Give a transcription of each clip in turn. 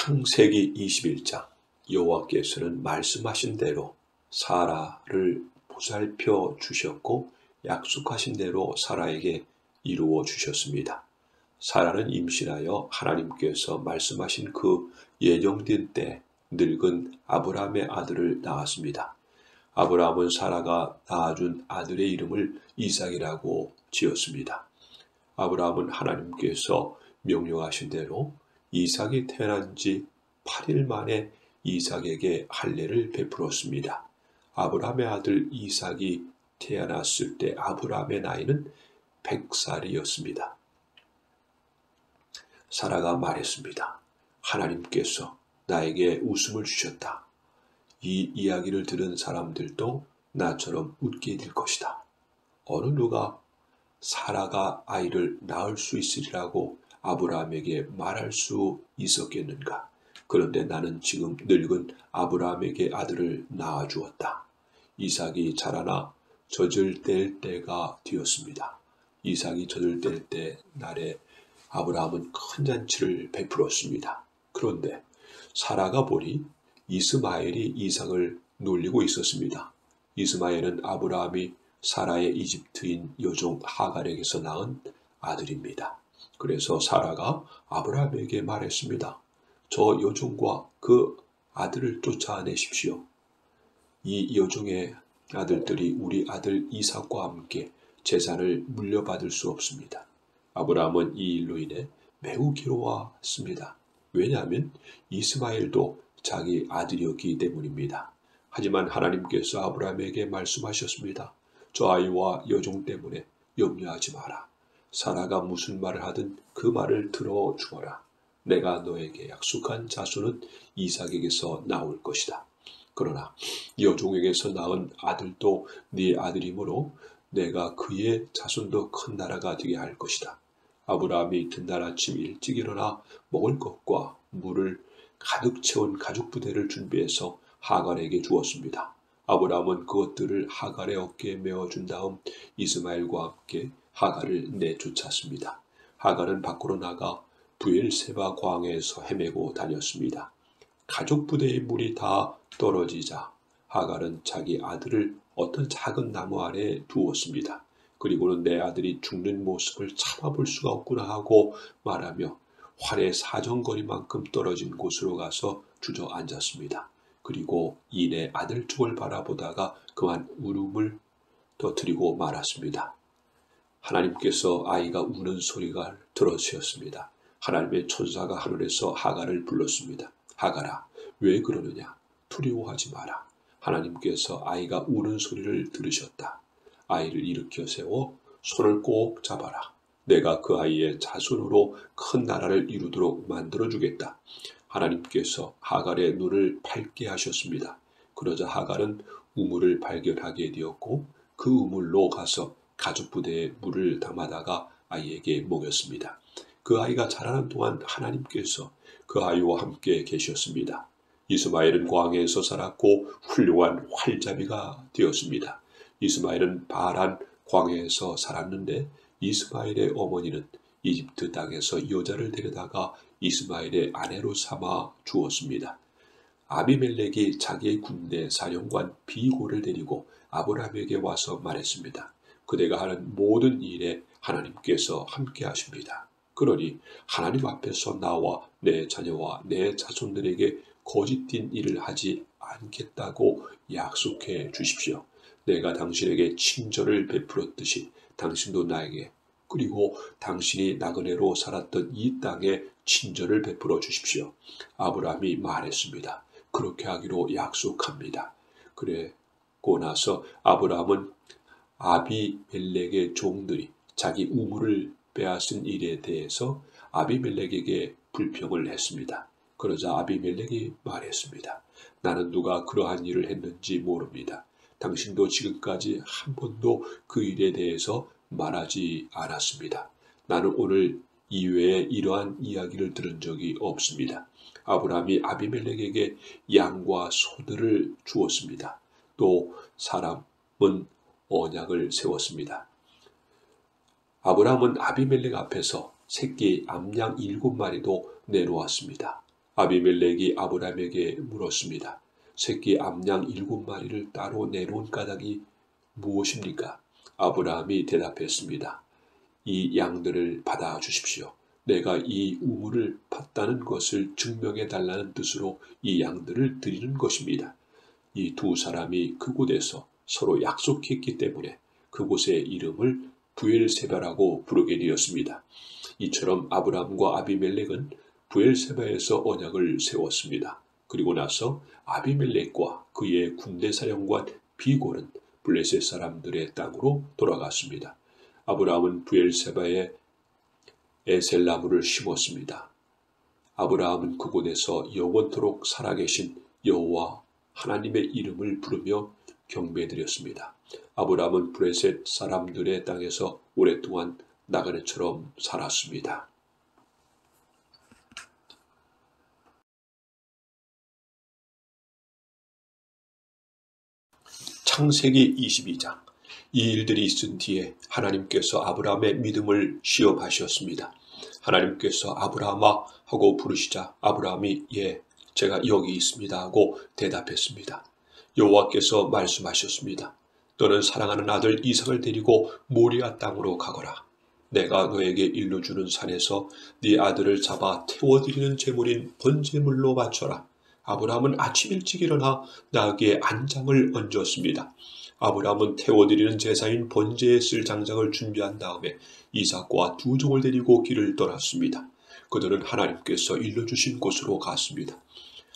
창세기 21장 여호와께서는 말씀하신 대로 사라를 보살펴 주셨고 약속하신 대로 사라에게 이루어 주셨습니다. 사라는 임신하여 하나님께서 말씀하신 그 예정된 때 늙은 아브라함의 아들을 낳았습니다. 아브라함은 사라가 낳아준 아들의 이름을 이삭이라고 지었습니다. 아브라함은 하나님께서 명령하신 대로 이삭이 태어난 지 8일 만에 이삭에게 할례를 베풀었습니다. 아브라함의 아들 이삭이 태어났을 때 아브라함의 나이는 100살이었습니다. 사라가 말했습니다. 하나님께서 나에게 웃음을 주셨다. 이 이야기를 들은 사람들도 나처럼 웃게 될 것이다. 어느 누가 사라가 아이를 낳을 수 있으리라고 아브라함에게 말할 수 있었겠는가? 그런데 나는 지금 늙은 아브라함에게 아들을 낳아주었다. 이삭이 자라나 젖을 뗄 때가 되었습니다. 이삭이 젖을 뗄 때 날에 아브라함은 큰 잔치를 베풀었습니다. 그런데 사라가 보니 이스마엘이 이삭을 놀리고 있었습니다. 이스마엘은 아브라함이 사라의 이집트인 여종 하갈에게서 낳은 아들입니다. 그래서 사라가 아브라함에게 말했습니다. 저 여종과 그 아들을 쫓아내십시오. 이 여종의 아들들이 우리 아들 이삭과 함께 재산을 물려받을 수 없습니다. 아브라함은 이 일로 인해 매우 괴로워했습니다. 왜냐하면 이스마엘도 자기 아들이었기 때문입니다. 하지만 하나님께서 아브라함에게 말씀하셨습니다. 저 아이와 여종 때문에 염려하지 마라. 사라가 무슨 말을 하든 그 말을 들어주어라. 내가 너에게 약속한 자손은 이삭에게서 나올 것이다. 그러나 여종에게서 낳은 아들도 네 아들이므로 내가 그의 자손도 큰 나라가 되게 할 것이다. 아브라함이 이튿날 아침 일찍 일어나 먹을 것과 물을 가득 채운 가죽 부대를 준비해서 하갈에게 주었습니다. 아브라함은 그것들을 하갈의 어깨에 메어준 다음 이스마엘과 함께 하갈을 내쫓았습니다. 하갈은 밖으로 나가 브엘세바 광야에서 헤매고 다녔습니다. 가죽 부대의 물이 다 떨어지자 하갈은 자기 아들을 어떤 작은 나무 아래에 두었습니다. 그리고는 내 아들이 죽는 모습을 참아볼 수가 없구나 하고 말하며 활의 사정거리만큼 떨어진 곳으로 가서 주저앉았습니다. 그리고 이내 아들 쪽을 바라보다가 그만 울음을 터뜨리고 말았습니다. 하나님께서 아이가 우는 소리가 들어지었습니다. 하나님의 천사가 하늘에서 하갈을 불렀습니다. 하갈아, 왜 그러느냐? 두려워하지 마라. 하나님께서 아이가 우는 소리를 들으셨다. 아이를 일으켜 세워 손을 꼭 잡아라. 내가 그 아이의 자손으로 큰 나라를 이루도록 만들어주겠다. 하나님께서 하갈의 눈을 밝게 하셨습니다. 그러자 하갈은 우물을 발견하게 되었고 그 우물로 가서 가죽 부대에 물을 담아다가 아이에게 먹였습니다. 그 아이가 자라는 동안 하나님께서 그 아이와 함께 계셨습니다. 이스마엘은 광야에서 살았고 훌륭한 활잡이가 되었습니다. 이스마엘은 바란 광야에서 살았는데 이스마엘의 어머니는 이집트 땅에서 여자를 데려다가 이스마엘의 아내로 삼아 주었습니다. 아비멜렉이 자기의 군대 사령관 비고를 데리고 아브라함에게 와서 말했습니다. 그대가 하는 모든 일에 하나님께서 함께 하십니다. 그러니 하나님 앞에서 나와 내 자녀와 내 자손들에게 거짓된 일을 하지 않겠다고 약속해 주십시오. 내가 당신에게 친절을 베풀었듯이 당신도 나에게 그리고 당신이 나그네로 살았던 이 땅에 친절을 베풀어 주십시오. 아브라함이 말했습니다. 그렇게 하기로 약속합니다. 그러고 나서 아브라함은 아비멜렉의 종들이 자기 우물을 빼앗은 일에 대해서 아비멜렉에게 불평을 했습니다. 그러자 아비멜렉이 말했습니다. 나는 누가 그러한 일을 했는지 모릅니다. 당신도 지금까지 한 번도 그 일에 대해서 말하지 않았습니다. 나는 오늘 이외에 이러한 이야기를 들은 적이 없습니다. 아브라함이 아비멜렉에게 양과 소들을 주었습니다. 또 사람은 언약을 세웠습니다. 아브라함은 아비멜렉 앞에서 새끼 암양 7마리도 내놓았습니다. 아비멜렉이 아브라함에게 물었습니다. 새끼 암양 7마리를 따로 내놓은 까닭이 무엇입니까? 아브라함이 대답했습니다. 이 양들을 받아 주십시오. 내가 이 우물을 팠다는 것을 증명해 달라는 뜻으로 이 양들을 드리는 것입니다. 이 두 사람이 그곳에서 서로 약속했기 때문에 그곳의 이름을 부엘세바라고 부르게 되었습니다. 이처럼 아브라함과 아비멜렉은 부엘세바에서 언약을 세웠습니다. 그리고 나서 아비멜렉과 그의 군대 사령관 비골은 블레셋 사람들의 땅으로 돌아갔습니다. 아브라함은 부엘세바에 에셀나무를 심었습니다. 아브라함은 그곳에서 영원토록 살아계신 여호와 하나님의 이름을 부르며 경배드렸습니다. 아브라함은 블레셋 사람들의 땅에서 오랫동안 나그네처럼 살았습니다. 창세기 22장. 이 일들이 있은 뒤에 하나님께서 아브라함의 믿음을 시험하셨습니다. 하나님께서 아브라함아 하고 부르시자 아브라함이 예, 제가 여기 있습니다 하고 대답했습니다. 여호와께서 말씀하셨습니다. 너는 사랑하는 아들 이삭을 데리고 모리아 땅으로 가거라. 내가 너에게 일러주는 산에서 네 아들을 잡아 태워드리는 제물인 번제물로 바쳐라. 아브라함은 아침 일찍 일어나 나귀에 안장을 얹었습니다. 아브라함은 태워드리는 제사인 번제에 쓸 장작을 준비한 다음에 이삭과 두 종을 데리고 길을 떠났습니다. 그들은 하나님께서 일러주신 곳으로 갔습니다.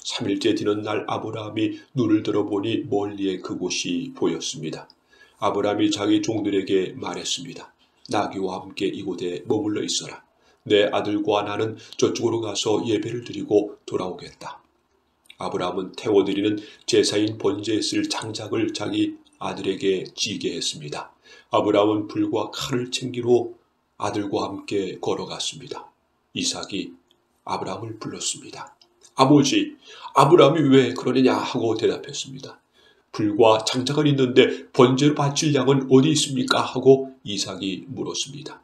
3일째 되는 날 아브라함이 눈을 들어보니 멀리에 그곳이 보였습니다. 아브라함이 자기 종들에게 말했습니다. 나귀와 함께 이곳에 머물러 있어라. 내 아들과 나는 저쪽으로 가서 예배를 드리고 돌아오겠다. 아브라함은 태워드리는 제사인 번제에 쓸 장작을 자기 아들에게 지게 했습니다. 아브라함은 불과 칼을 챙기러 아들과 함께 걸어갔습니다. 이삭이 아브라함을 불렀습니다. 아버지, 아브라함이 왜 그러느냐 하고 대답했습니다. 불과 장작은 있는데 번제로 바칠 양은 어디 있습니까? 하고 이삭이 물었습니다.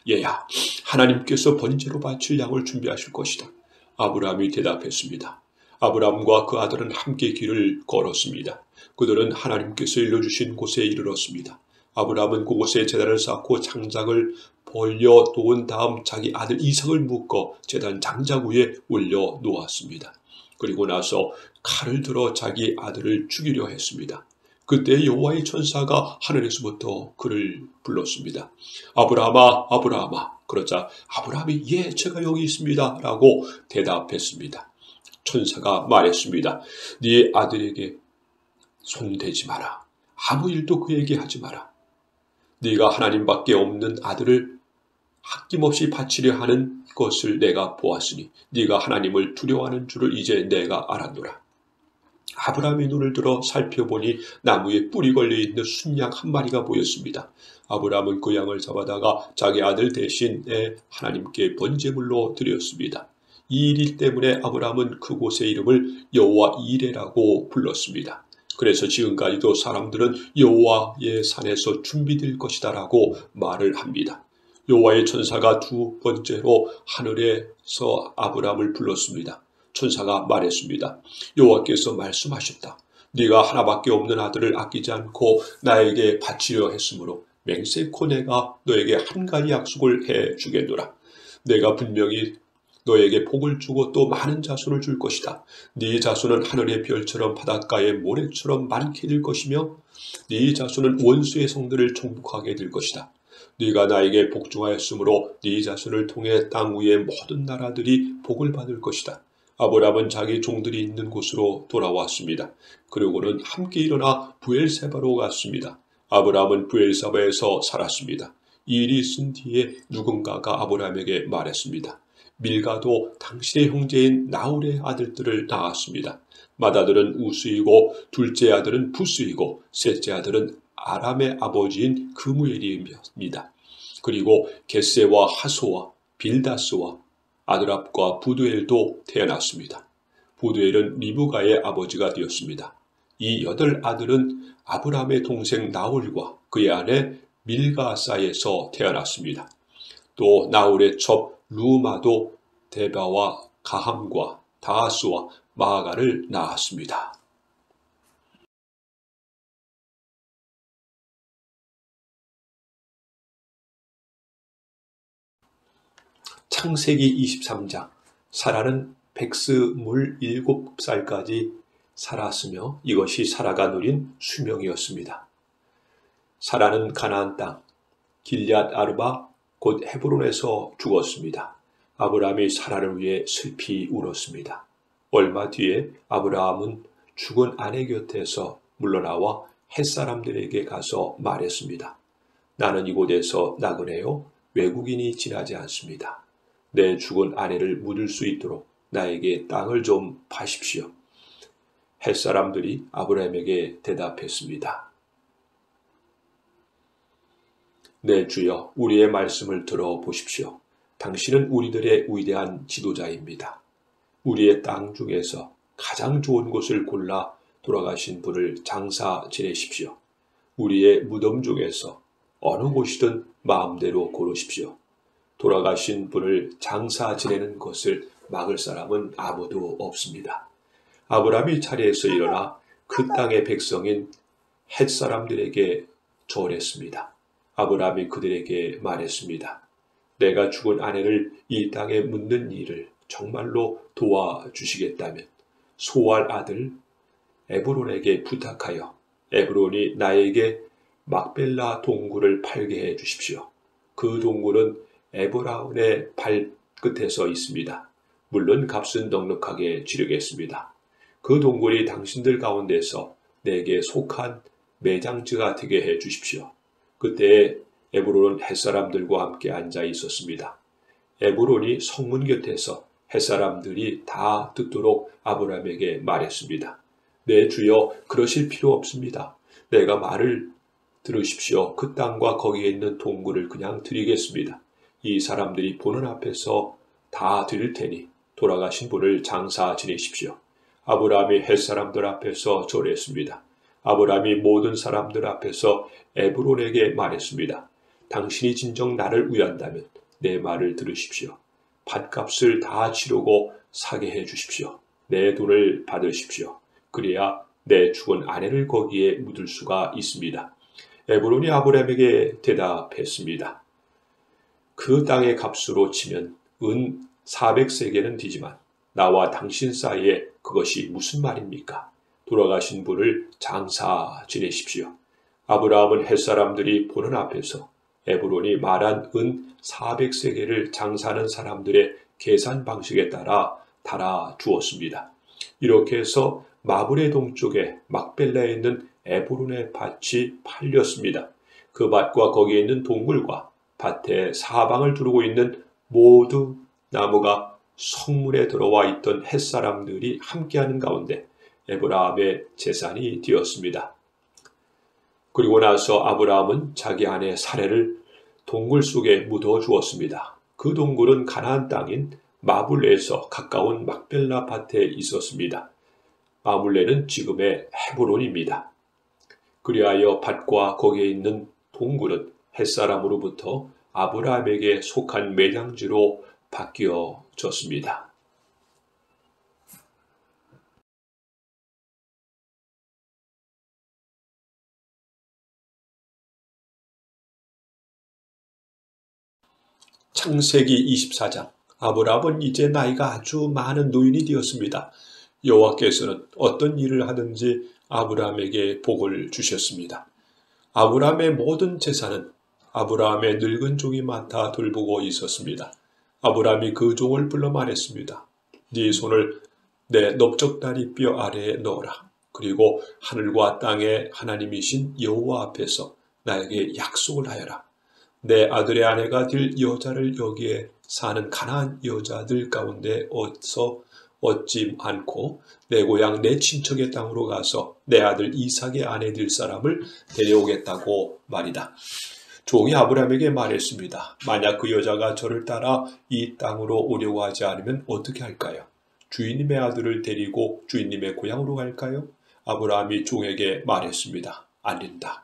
얘야, 하나님께서 번제로 바칠 양을 준비하실 것이다. 아브라함이 대답했습니다. 아브라함과 그 아들은 함께 길을 걸었습니다. 그들은 하나님께서 일러주신 곳에 이르렀습니다. 아브라함은 그곳에 제단을 쌓고 장작을 벌려 놓은 다음 자기 아들 이삭을 묶어 제단 장작 위에 올려 놓았습니다. 그리고 나서 칼을 들어 자기 아들을 죽이려 했습니다. 그때 여호와의 천사가 하늘에서부터 그를 불렀습니다. 아브라함아, 아브라함아. 그러자 아브라함이 예, 제가 여기 있습니다 라고 대답했습니다. 천사가 말했습니다. 네 아들에게 손대지 마라. 아무 일도 그에게 하지 마라. 네가 하나님밖에 없는 아들을 아낌없이 바치려 하는 것을 내가 보았으니 네가 하나님을 두려워하는 줄을 이제 내가 알았노라. 아브라함이 눈을 들어 살펴보니 나무에 뿔이 걸려있는 순양 한 마리가 보였습니다. 아브라함은 그 양을 잡아다가 자기 아들 대신에 하나님께 번제물로 드렸습니다. 이 일 때문에 아브라함은 그곳의 이름을 여호와 이레라고 불렀습니다. 그래서 지금까지도 사람들은 여호와의 산에서 준비될 것이다 라고 말을 합니다. 여호와의 천사가 두 번째로 하늘에서 아브라함을 불렀습니다. 천사가 말했습니다. 여호와께서 말씀하셨다. 네가 하나밖에 없는 아들을 아끼지 않고 나에게 바치려 했으므로 맹세코 내가 너에게 한 가지 약속을 해 주겠노라. 내가 분명히 너에게 복을 주고 또 많은 자손을 줄 것이다. 네 자손은 하늘의 별처럼 바닷가의 모래처럼 많게 될 것이며 네 자손은 원수의 성들을 정복하게 될 것이다. 네가 나에게 복종하였으므로 네 자손을 통해 땅 위의 모든 나라들이 복을 받을 것이다. 아브라함은 자기 종들이 있는 곳으로 돌아왔습니다. 그리고는 함께 일어나 부엘세바로 갔습니다. 아브라함은 부엘세바에서 살았습니다. 이 일이 있은 뒤에 누군가가 아브라함에게 말했습니다. 밀가도 당신의 형제인 나홀의 아들들을 낳았습니다. 맏아들은 우스이고 둘째 아들은 부스이고 셋째 아들은 아람의 아버지인 그무엘입니다. 그리고 겟세와 하소와 빌다스와 아드랍과 부두엘도 태어났습니다. 부두엘은 리브가의 아버지가 되었습니다. 이 8아들은 아브라함의 동생 나홀과 그의 아내 밀가 사이에서 태어났습니다. 또 나홀의 첩 루마도 데바와 가함과 다하스와 마아가를 낳았습니다. 창세기 23장. 사라는 백스물 7살까지 살았으며 이것이 사라가 누린 수명이었습니다. 사라는 가나안 땅 길앗 아르바 곧 헤브론에서 죽었습니다. 아브라함이 사라를 위해 슬피 울었습니다. 얼마 뒤에 아브라함은 죽은 아내 곁에서 물러나와 햇사람들에게 가서 말했습니다. 나는 이곳에서 나그네요 외국인이 지나지 않습니다. 내 죽은 아내를 묻을 수 있도록 나에게 땅을 좀 파십시오. 햇사람들이 아브라함에게 대답했습니다. 네, 주여, 우리의 말씀을 들어보십시오. 당신은 우리들의 위대한 지도자입니다. 우리의 땅 중에서 가장 좋은 곳을 골라 돌아가신 분을 장사 지내십시오. 우리의 무덤 중에서 어느 곳이든 마음대로 고르십시오. 돌아가신 분을 장사 지내는 것을 막을 사람은 아무도 없습니다. 아브라함이 자리에서 일어나 그 땅의 백성인 헷사람들에게 절했습니다. 아브라함이 그들에게 말했습니다. 내가 죽은 아내를 이 땅에 묻는 일을 정말로 도와주시겠다면 소알 아들 에브론에게 부탁하여 에브론이 나에게 막벨라 동굴을 팔게 해 주십시오. 그 동굴은 에브라운의 발끝에서 있습니다. 물론 값은 넉넉하게 치르겠습니다. 그 동굴이 당신들 가운데서 내게 속한 매장지가 되게 해 주십시오. 그때 에브론은 햇사람들과 함께 앉아 있었습니다. 에브론이 성문 곁에서 햇사람들이 다 듣도록 아브라함에게 말했습니다. 네, 주여, 그러실 필요 없습니다. 내가 말을 들으십시오. 그 땅과 거기에 있는 동굴을 그냥 드리겠습니다. 이 사람들이 보는 앞에서 다 드릴 테니 돌아가신 분을 장사 지내십시오. 아브라함이 햇사람들 앞에서 절했습니다. 아브라함이 모든 사람들 앞에서 에브론에게 말했습니다. 당신이 진정 나를 위한다면 내 말을 들으십시오. 밭값을 다 치르고 사게 해 주십시오. 내 돈을 받으십시오. 그래야 내 죽은 아내를 거기에 묻을 수가 있습니다. 에브론이 아브라함에게 대답했습니다. 그 땅의 값으로 치면 은 400세겔은 되지만 나와 당신 사이에 그것이 무슨 말입니까? 돌아가신 분을 장사 지내십시오. 아브라함은 햇사람들이 보는 앞에서 에브론이 말한 은 400세겔을 장사하는 사람들의 계산 방식에 따라 달아 주었습니다. 이렇게 해서 마브레 동쪽에 막벨라에 있는 에브론의 밭이 팔렸습니다. 그 밭과 거기에 있는 동굴과 밭의 사방을 두르고 있는 모두 나무가 성문에 들어와 있던 햇사람들이 함께하는 가운데 에브라함의 재산이 되었습니다. 그리고 나서 아브라함은 자기 아내 사레를 동굴 속에 묻어 주었습니다. 그 동굴은 가나안 땅인 마블레에서 가까운 막벨라 밭에 있었습니다. 마블레는 지금의 헤브론입니다. 그리하여 밭과 거기에 있는 동굴은 햇사람으로부터 아브라함에게 속한 매장지로 바뀌어졌습니다. 창세기 24장. 아브라함은 이제 나이가 아주 많은 노인이 되었습니다. 여호와께서는 어떤 일을 하든지 아브라함에게 복을 주셨습니다. 아브라함의 모든 재산은 아브라함의 늙은 종이 맡아 돌보고 있었습니다. 아브라함이 그 종을 불러 말했습니다. 네 손을 내 넓적다리 뼈 아래에 넣어라. 그리고 하늘과 땅의 하나님이신 여호와 앞에서 나에게 약속을 하여라. 내 아들의 아내가 될 여자를 여기에 사는 가나안 여자들 가운데 얻지 않고 내 고향 내 친척의 땅으로 가서 내 아들 이삭의 아내 될 사람을 데려오겠다고 말이다. 종이 아브라함에게 말했습니다. 만약 그 여자가 저를 따라 이 땅으로 오려고 하지 않으면 어떻게 할까요? 주인님의 아들을 데리고 주인님의 고향으로 갈까요? 아브라함이 종에게 말했습니다. 안 된다.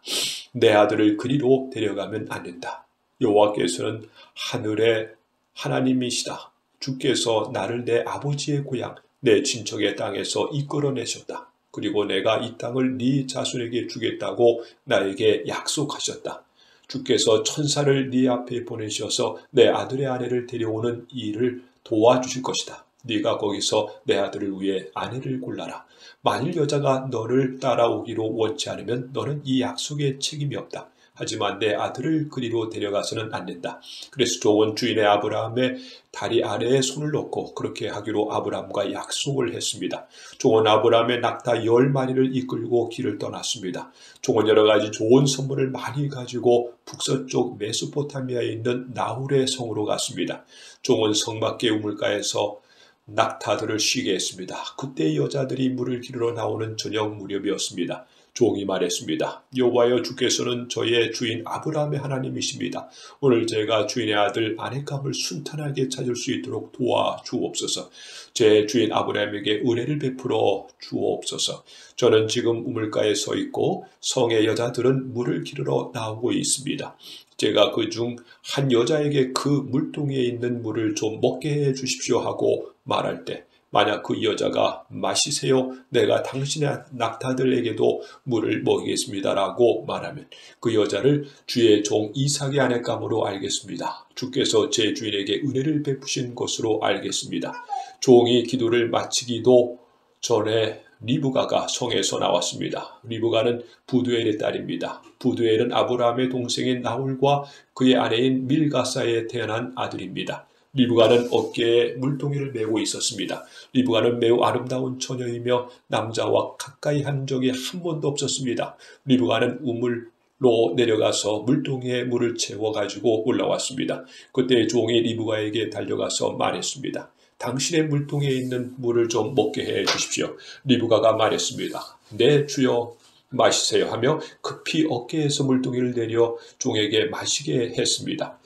내 아들을 그리로 데려가면 안 된다. 여호와께서는 하늘의 하나님이시다. 주께서 나를 내 아버지의 고향, 내 친척의 땅에서 이끌어내셨다. 그리고 내가 이 땅을 네 자손에게 주겠다고 나에게 약속하셨다. 주께서 천사를 네 앞에 보내셔서 내 아들의 아내를 데려오는 일을 도와주실 것이다. 네가 거기서 내 아들을 위해 아내를 골라라. 만일 여자가 너를 따라오기로 원치 않으면 너는 이 약속에 책임이 없다. 하지만 내 아들을 그리로 데려가서는 안 된다. 그래서 종은 주인의 아브라함의 다리 아래에 손을 넣고 그렇게 하기로 아브라함과 약속을 했습니다. 종은 아브라함의 낙타 10마리를 이끌고 길을 떠났습니다. 종은 여러 가지 좋은 선물을 많이 가지고 북서쪽 메소포타미아에 있는 나홀의 성으로 갔습니다. 종은 성 밖의 우물가에서 낙타들을 쉬게 했습니다. 그때 여자들이 물을 기르러 나오는 저녁 무렵이었습니다. 종이 말했습니다. 여호와여, 주께서는 저의 주인 아브라함의 하나님이십니다. 오늘 제가 주인의 아들 아내감을 순탄하게 찾을 수 있도록 도와주옵소서. 제 주인 아브라함에게 은혜를 베풀어 주옵소서. 저는 지금 우물가에 서 있고 성의 여자들은 물을 기르러 나오고 있습니다. 제가 그중 한 여자에게 그 물동이에 있는 물을 좀 먹게 해 주십시오 하고 말할 때, 만약 그 여자가 마시세요, 내가 당신의 낙타들에게도 물을 먹이겠습니다라고 말하면 그 여자를 주의 종 이삭의 아내감으로 알겠습니다. 주께서 제 주인에게 은혜를 베푸신 것으로 알겠습니다. 종이 기도를 마치기도 전에 리브가가 성에서 나왔습니다. 리브가는 부두엘의 딸입니다. 부두엘은 아브라함의 동생인 나홀과 그의 아내인 밀가사에 태어난 아들입니다. 리브가는 어깨에 물동이를 메고 있었습니다. 리브가는 매우 아름다운 처녀이며 남자와 가까이 한 적이 한 번도 없었습니다. 리브가는 우물로 내려가서 물동이에 물을 채워가지고 올라왔습니다. 그때 종이 리브가에게 달려가서 말했습니다. 당신의 물동이에 있는 물을 좀 먹게 해 주십시오. 리브가가 말했습니다. 네, 주여, 마시세요 하며 급히 어깨에서 물동이를 내려 종에게 마시게 했습니다.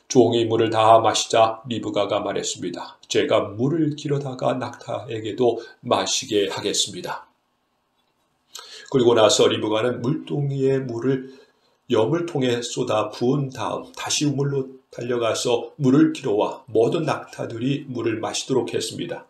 종이 물을 다 마시자 리브가가 말했습니다. 제가 물을 기르다가 낙타에게도 마시게 하겠습니다. 그리고 나서 리브가는 물동이의 물을 여물통에 쏟아 부은 다음 다시 우물로 달려가서 물을 길어와 모든 낙타들이 물을 마시도록 했습니다.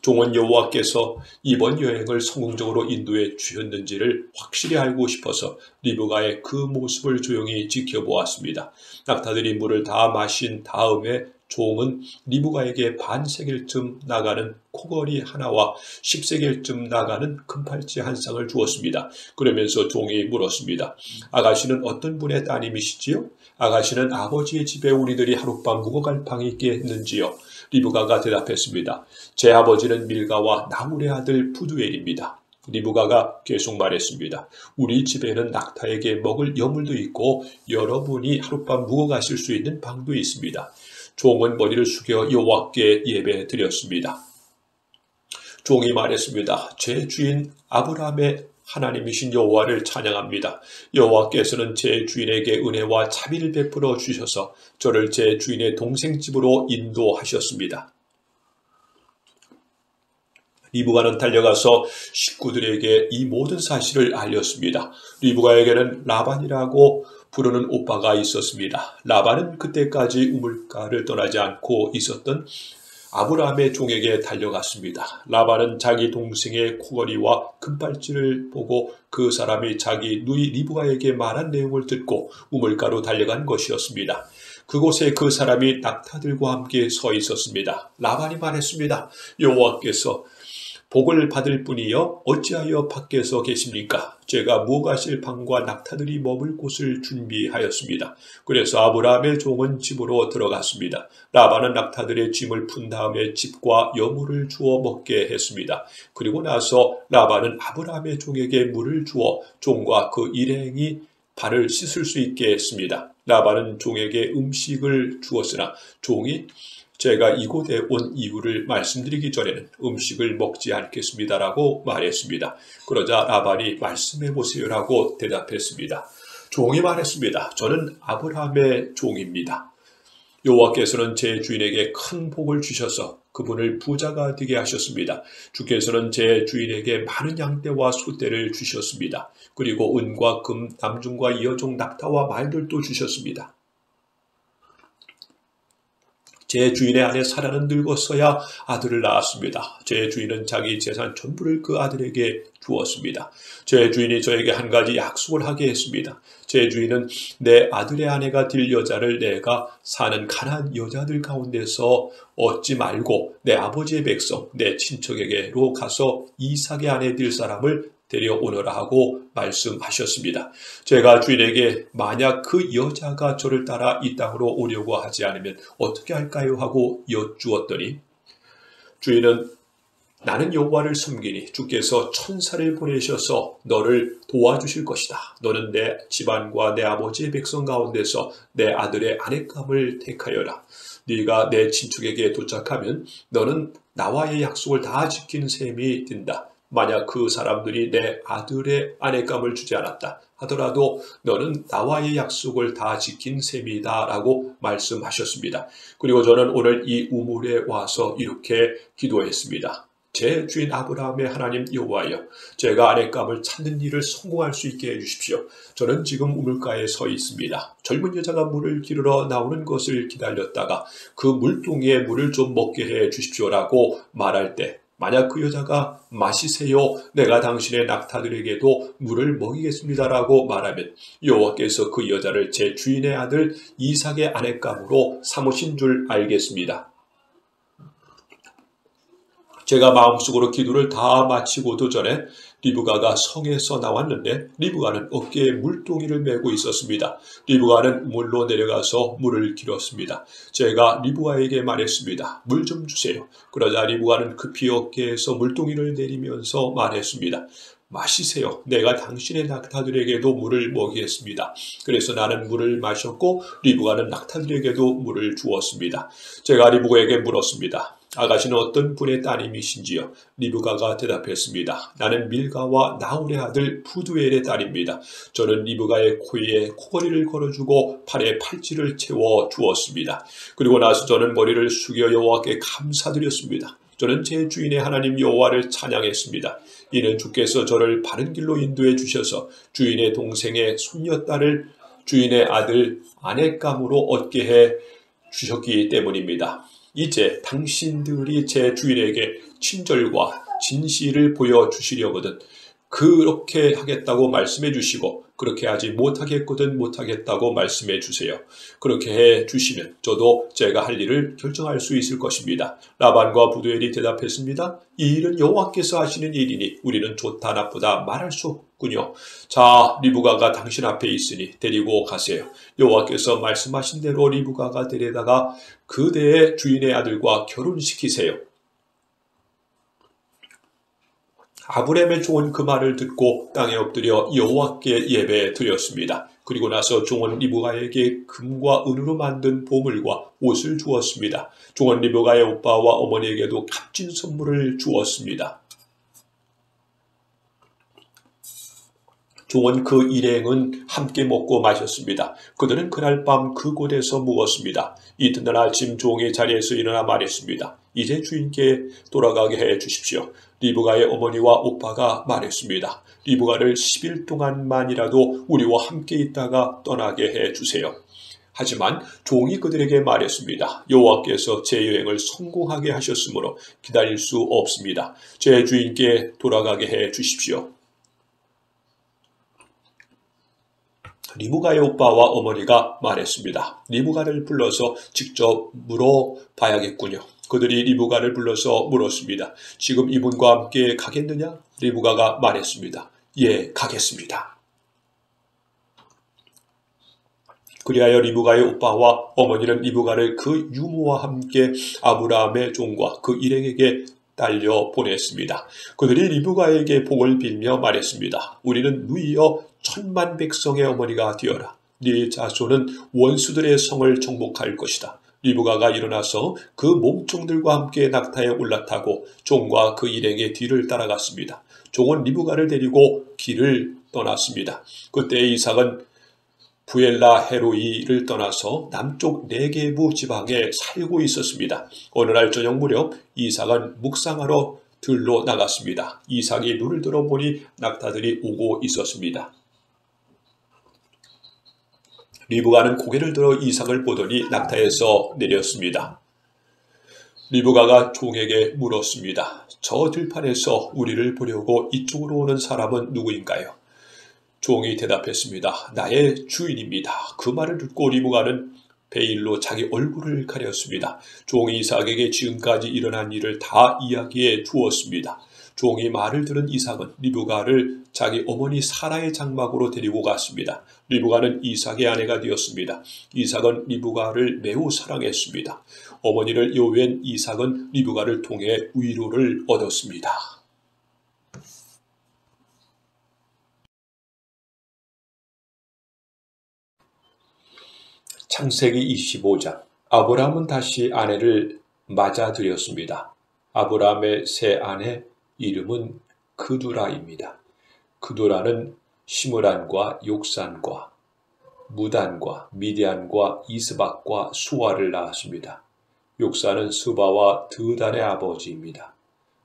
종은 여호와께서 이번 여행을 성공적으로 인도해 주셨는지를 확실히 알고 싶어서 리브가의 그 모습을 조용히 지켜보았습니다. 낙타들이 물을 다 마신 다음에 종은 리브가에게 반세겔쯤 나가는 코걸이 하나와 10세겔쯤 나가는 금팔찌 한 쌍을 주었습니다. 그러면서 종이 물었습니다. 아가씨는 어떤 분의 따님이시지요? 아가씨는 아버지의 집에 우리들이 하룻밤 묵어갈 방이 있겠는지요? 리브가가 대답했습니다. 제 아버지는 밀가와 나홀의 아들 부두엘입니다. 리브가가 계속 말했습니다. 우리 집에는 낙타에게 먹을 여물도 있고 여러분이 하룻밤 묵어 가실 수 있는 방도 있습니다. 종은 머리를 숙여 여호와께 예배 드렸습니다. 종이 말했습니다. 제 주인 아브라함의 하나님이신 여호와를 찬양합니다. 여호와께서는 제 주인에게 은혜와 자비를 베풀어 주셔서 저를 제 주인의 동생 집으로 인도하셨습니다. 리브가는 달려가서 식구들에게 이 모든 사실을 알렸습니다. 리브가에게는 라반이라고 부르는 오빠가 있었습니다. 라반은 그때까지 우물가를 떠나지 않고 있었던 아브라함의 종에게 달려갔습니다. 라반은 자기 동생의 코걸이와 금팔찌를 보고 그 사람이 자기 누이 리브가에게 말한 내용을 듣고 우물가로 달려간 것이었습니다. 그곳에 그 사람이 낙타들과 함께 서 있었습니다. 라반이 말했습니다. 여호와께서 복을 받을 뿐이여 어찌하여 밖에서 계십니까? 제가 묵어가실 방과 낙타들이 머물 곳을 준비하였습니다. 그래서 아브라함의 종은 집으로 들어갔습니다. 라반은 낙타들의 짐을 푼 다음에 집과 여물을 주어 먹게 했습니다. 그리고 나서 라반은 아브라함의 종에게 물을 주어 종과 그 일행이 발을 씻을 수 있게 했습니다. 라반은 종에게 음식을 주었으나 종이 제가 이곳에 온 이유를 말씀드리기 전에는 음식을 먹지 않겠습니다라고 말했습니다. 그러자 라반이 말씀해 보세요라고 대답했습니다. 종이 말했습니다. 저는 아브라함의 종입니다. 여호와께서는 제 주인에게 큰 복을 주셔서 그분을 부자가 되게 하셨습니다. 주께서는 제 주인에게 많은 양떼와 소떼를 주셨습니다. 그리고 은과 금, 남중과 여종, 낙타와 말들도 주셨습니다. 제 주인의 아내 사라는 늙었어야 아들을 낳았습니다. 제 주인은 자기 재산 전부를 그 아들에게 주었습니다. 제 주인이 저에게 한 가지 약속을 하게 했습니다. 제 주인은 내 아들의 아내가 될 여자를 내가 사는 가난한 여자들 가운데서 얻지 말고 내 아버지의 백성, 내 친척에게로 가서 이삭의 아내 될 사람을 데려오너라 하고 말씀하셨습니다. 제가 주인에게 만약 그 여자가 저를 따라 이 땅으로 오려고 하지 않으면 어떻게 할까요? 하고 여쭈었더니 주인은 나는 여호와를 섬기니 주께서 천사를 보내셔서 너를 도와주실 것이다. 너는 내 집안과 내 아버지의 백성 가운데서 내 아들의 아내감을 택하여라. 네가 내 친척에게 도착하면 너는 나와의 약속을 다 지킨 셈이 된다. 만약 그 사람들이 내 아들의 아내감을 주지 않았다 하더라도 너는 나와의 약속을 다 지킨 셈이다 라고 말씀하셨습니다. 그리고 저는 오늘 이 우물에 와서 이렇게 기도했습니다. 제 주인 아브라함의 하나님 여호와여, 제가 아내감을 찾는 일을 성공할 수 있게 해주십시오. 저는 지금 우물가에 서 있습니다. 젊은 여자가 물을 기르러 나오는 것을 기다렸다가 그 물동이에 물을 좀 먹게 해 주십시오라고 말할 때 만약 그 여자가 마시세요, 내가 당신의 낙타들에게도 물을 먹이겠습니다라고 말하면 여호와께서 그 여자를 제 주인의 아들 이삭의 아내감으로 삼으신 줄 알겠습니다. 제가 마음속으로 기도를 다 마치고도 전에 리브가가 성에서 나왔는데 리브가는 어깨에 물동이를 메고 있었습니다. 리브가는 물로 내려가서 물을 길었습니다. 제가 리브가에게 말했습니다. 물 좀 주세요. 그러자 리브가는 급히 어깨에서 물동이를 내리면서 말했습니다. 마시세요. 내가 당신의 낙타들에게도 물을 먹이겠습니다. 그래서 나는 물을 마셨고 리브가는 낙타들에게도 물을 주었습니다. 제가 리브가에게 물었습니다. 아가씨는 어떤 분의 따님이신지요? 리브가가 대답했습니다. 나는 밀가와 나홀의 아들 푸두엘의 딸입니다. 저는 리브가의 코에 코걸이를 걸어주고 팔에 팔찌를 채워 주었습니다. 그리고 나서 저는 머리를 숙여 여호와께 감사드렸습니다. 저는 제 주인의 하나님 여호와를 찬양했습니다. 이는 주께서 저를 바른 길로 인도해 주셔서 주인의 동생의 손녀딸을 주인의 아들 아내감으로 얻게 해 주셨기 때문입니다. 이제 당신들이 제 주인에게 친절과 진실을 보여주시려거든 그렇게 하겠다고 말씀해 주시고 그렇게 하지 못하겠거든 못하겠다고 말씀해 주세요. 그렇게 해 주시면 저도 제가 할 일을 결정할 수 있을 것입니다. 라반과 부두엘이 대답했습니다. 이 일은 여호와께서 하시는 일이니 우리는 좋다 나쁘다 말할 수 없군요. 자, 리브가가 당신 앞에 있으니 데리고 가세요. 여호와께서 말씀하신 대로 리브가가 데려다가 그대의 주인의 아들과 결혼시키세요. 아브라함의 종은 그 말을 듣고 땅에 엎드려 여호와께 예배 드렸습니다. 그리고 나서 종은 리브가에게 금과 은으로 만든 보물과 옷을 주었습니다. 종은 리브가의 오빠와 어머니에게도 값진 선물을 주었습니다. 종은 그 일행은 함께 먹고 마셨습니다. 그들은 그날 밤 그곳에서 묵었습니다. 이튿날 아침 종이 자리에서 일어나 말했습니다. 이제 주인께 돌아가게 해 주십시오. 리브가의 어머니와 오빠가 말했습니다. 리브가를 10일 동안만이라도 우리와 함께 있다가 떠나게 해 주세요. 하지만 종이 그들에게 말했습니다. 여호와께서 제 여행을 성공하게 하셨으므로 기다릴 수 없습니다. 제 주인께 돌아가게 해 주십시오. 리브가의 오빠와 어머니가 말했습니다. 리브가를 불러서 직접 물어봐야겠군요. 그들이 리브가를 불러서 물었습니다. 지금 이분과 함께 가겠느냐? 리브가가 말했습니다. 예, 가겠습니다. 그리하여 리브가의 오빠와 어머니는 리브가를 그 유모와 함께 아브라함의 종과 그 일행에게 딸려 보냈습니다. 그들이 리브가에게 복을 빌며 말했습니다. 우리는 누이여 천만 백성의 어머니가 되어라. 네 자손은 원수들의 성을 정복할 것이다. 리브가가 일어나서 그 몸종들과 함께 낙타에 올라타고 종과 그 일행의 뒤를 따라갔습니다. 종은 리브가를 데리고 길을 떠났습니다. 그때 이삭은 부엘라 헤로이를 떠나서 남쪽 네게부 지방에 살고 있었습니다. 어느 날 저녁 무렵 이삭은 묵상하러 들로 나갔습니다. 이삭이 눈을 들어보니 낙타들이 오고 있었습니다. 리브가는 고개를 들어 이삭을 보더니 낙타에서 내렸습니다. 리브가가 종에게 물었습니다. 저 들판에서 우리를 보려고 이쪽으로 오는 사람은 누구인가요? 종이 대답했습니다. 나의 주인입니다. 그 말을 듣고 리브가는 베일로 자기 얼굴을 가렸습니다. 종이 이삭에게 지금까지 일어난 일을 다 이야기해 주었습니다. 종이 말을 들은 이삭은 리브가를 자기 어머니 사라의 장막으로 데리고 갔습니다. 리브가는 이삭의 아내가 되었습니다. 이삭은 리브가를 매우 사랑했습니다. 어머니를 여외한 이삭은 리브가를 통해 위로를 얻었습니다. 창세기 25장. 아브라함은 다시 아내를 맞아들였습니다. 아브라함의 새 아내 이름은 그두라입니다. 그두라는 시므란과 욕산과 무단과 미디안과 이스박과 수아를 낳았습니다. 욕산은 스바와 드단의 아버지입니다.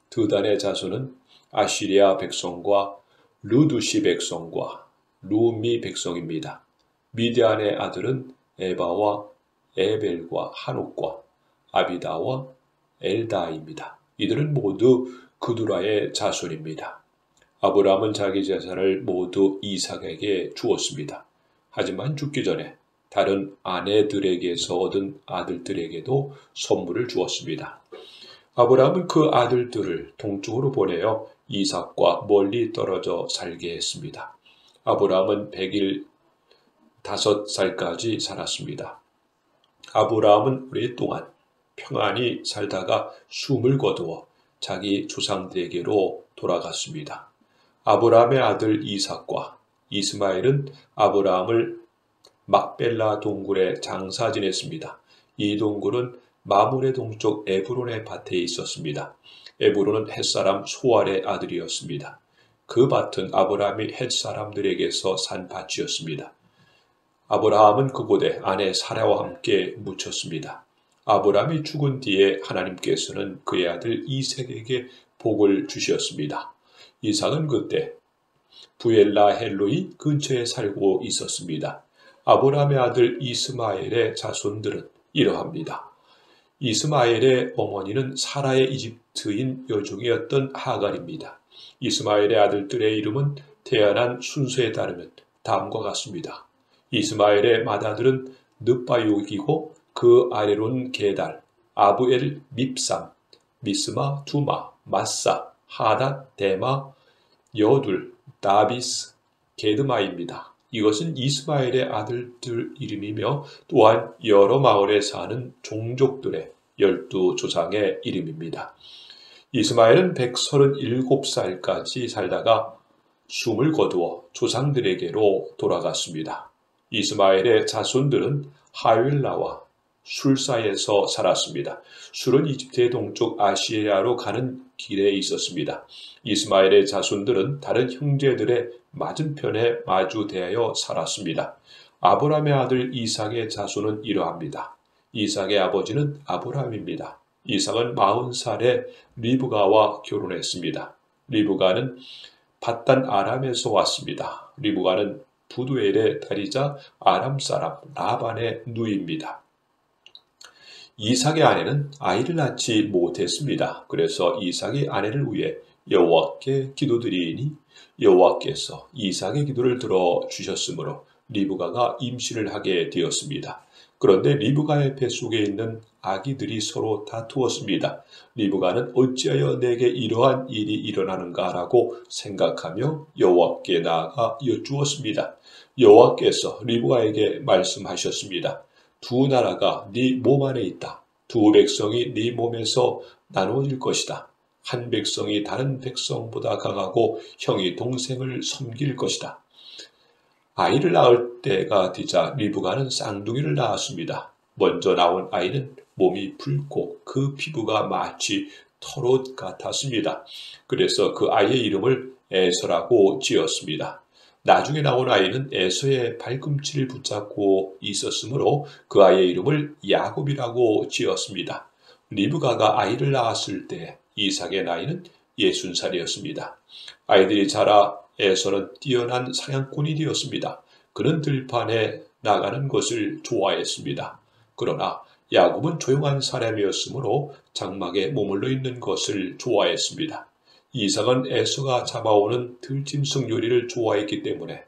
드단의 자손은 아시리아 백성과 르두시 백성과 루미 백성입니다. 미디안의 아들은 에바와 에벨과 한옥과 아비다와 엘다입니다. 이들은 모두 그두라의 자손입니다. 아브라함은 자기 재산을 모두 이삭에게 주었습니다. 하지만 죽기 전에 다른 아내들에게서 얻은 아들들에게도 선물을 주었습니다. 아브라함은 그 아들들을 동쪽으로 보내어 이삭과 멀리 떨어져 살게 했습니다. 아브라함은 105살까지 살았습니다. 아브라함은 오랫동안 평안히 살다가 숨을 거두어 자기 조상들에게로 돌아갔습니다. 아브라함의 아들 이삭과 이스마엘은 아브라함을 막벨라 동굴에 장사 지냈습니다. 이 동굴은 마므레 동쪽 에브론의 밭에 있었습니다. 에브론은 헷사람 소알의 아들이었습니다. 그 밭은 아브라함이 헷사람들에게서 산 밭이었습니다. 아브라함은 그곳에 아내 사라와 함께 묻혔습니다. 아브라함이 죽은 뒤에 하나님께서는 그의 아들 이삭에게 복을 주셨습니다. 이삭은 그때 부엘라 헬로이 근처에 살고 있었습니다. 아브라함의 아들 이스마엘의 자손들은 이러합니다. 이스마엘의 어머니는 사라의 이집트인 여종이었던 하갈입니다. 이스마엘의 아들들의 이름은 태어난 순서에 따르면 다음과 같습니다. 이스마엘의 맏아들은 느바욕이고 그 아래로는 게달, 아브엘, 밉삼, 미스마, 두마, 마사, 하닷, 데마, 여둘, 다비스, 게드마입니다. 이것은 이스마엘의 아들들 이름이며 또한 여러 마을에 사는 종족들의 12조상의 이름입니다. 이스마엘은 137살까지 살다가 숨을 거두어 조상들에게로 돌아갔습니다. 이스마엘의 자손들은 하윌라와 술사에서 살았습니다. 술은 이집트의 동쪽 아시리아로 가는 길에 있었습니다. 이스마엘의 자손들은 다른 형제들의 맞은편에 마주 대하여 살았습니다. 아브라함의 아들 이삭의 자손은 이러합니다. 이삭의 아버지는 아브라함입니다. 이삭은 40살에 리브가와 결혼했습니다. 리브가는 밧단 아람에서 왔습니다. 리브가는 부두엘의 다리자 아람 사람 라반의 누이입니다. 이삭의 아내는 아이를 낳지 못했습니다. 그래서 이삭이 아내를 위해 여호와께 기도드리니 여호와께서 이삭의 기도를 들어주셨으므로 리브가가 임신을 하게 되었습니다. 그런데 리브가의 뱃속에 있는 아기들이 서로 다투었습니다. 리브가는 어찌하여 내게 이러한 일이 일어나는가라고 생각하며 여호와께 나아가 여쭈었습니다. 여호와께서 리브가에게 말씀하셨습니다. 두 나라가 네 몸 안에 있다. 두 백성이 네 몸에서 나누어질 것이다. 한 백성이 다른 백성보다 강하고 형이 동생을 섬길 것이다. 아이를 낳을 때가 되자 리브가는 쌍둥이를 낳았습니다. 먼저 나온 아이는 몸이 붉고 그 피부가 마치 털옷 같았습니다. 그래서 그 아이의 이름을 에서라고 지었습니다. 나중에 나온 아이는 에서의 발꿈치를 붙잡고 있었으므로 그 아이의 이름을 야곱이라고 지었습니다. 리브가가 아이를 낳았을 때 이삭의 나이는 60살이었습니다. 아이들이 자라 에서는 뛰어난 사냥꾼이 되었습니다. 그는 들판에 나가는 것을 좋아했습니다. 그러나 야곱은 조용한 사람이었으므로 장막에 머물러 있는 것을 좋아했습니다. 이삭은 에서가 잡아오는 들짐승 요리를 좋아했기 때문에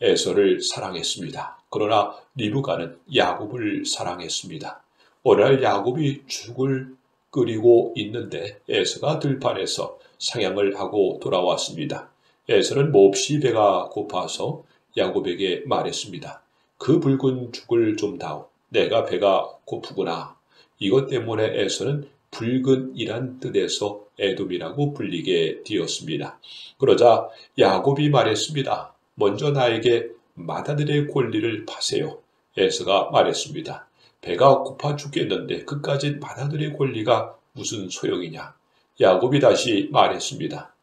에서를 사랑했습니다. 그러나 리브가는 야곱을 사랑했습니다. 어느 날 야곱이 죽을 끓이고 있는데 에서가 들판에서 사냥을 하고 돌아왔습니다. 에서는 몹시 배가 고파서 야곱에게 말했습니다. 그 붉은 죽을 좀 다오. 내가 배가 고프구나. 이것 때문에 에서는 붉은이란 뜻에서 에돔이라고 불리게 되었습니다. 그러자 야곱이 말했습니다. 먼저 나에게 맏아들의 권리를 파세요. 에서가 말했습니다. 배가 고파 죽겠는데 그까짓 맏아들의 권리가 무슨 소용이냐. 야곱이 다시 말했습니다.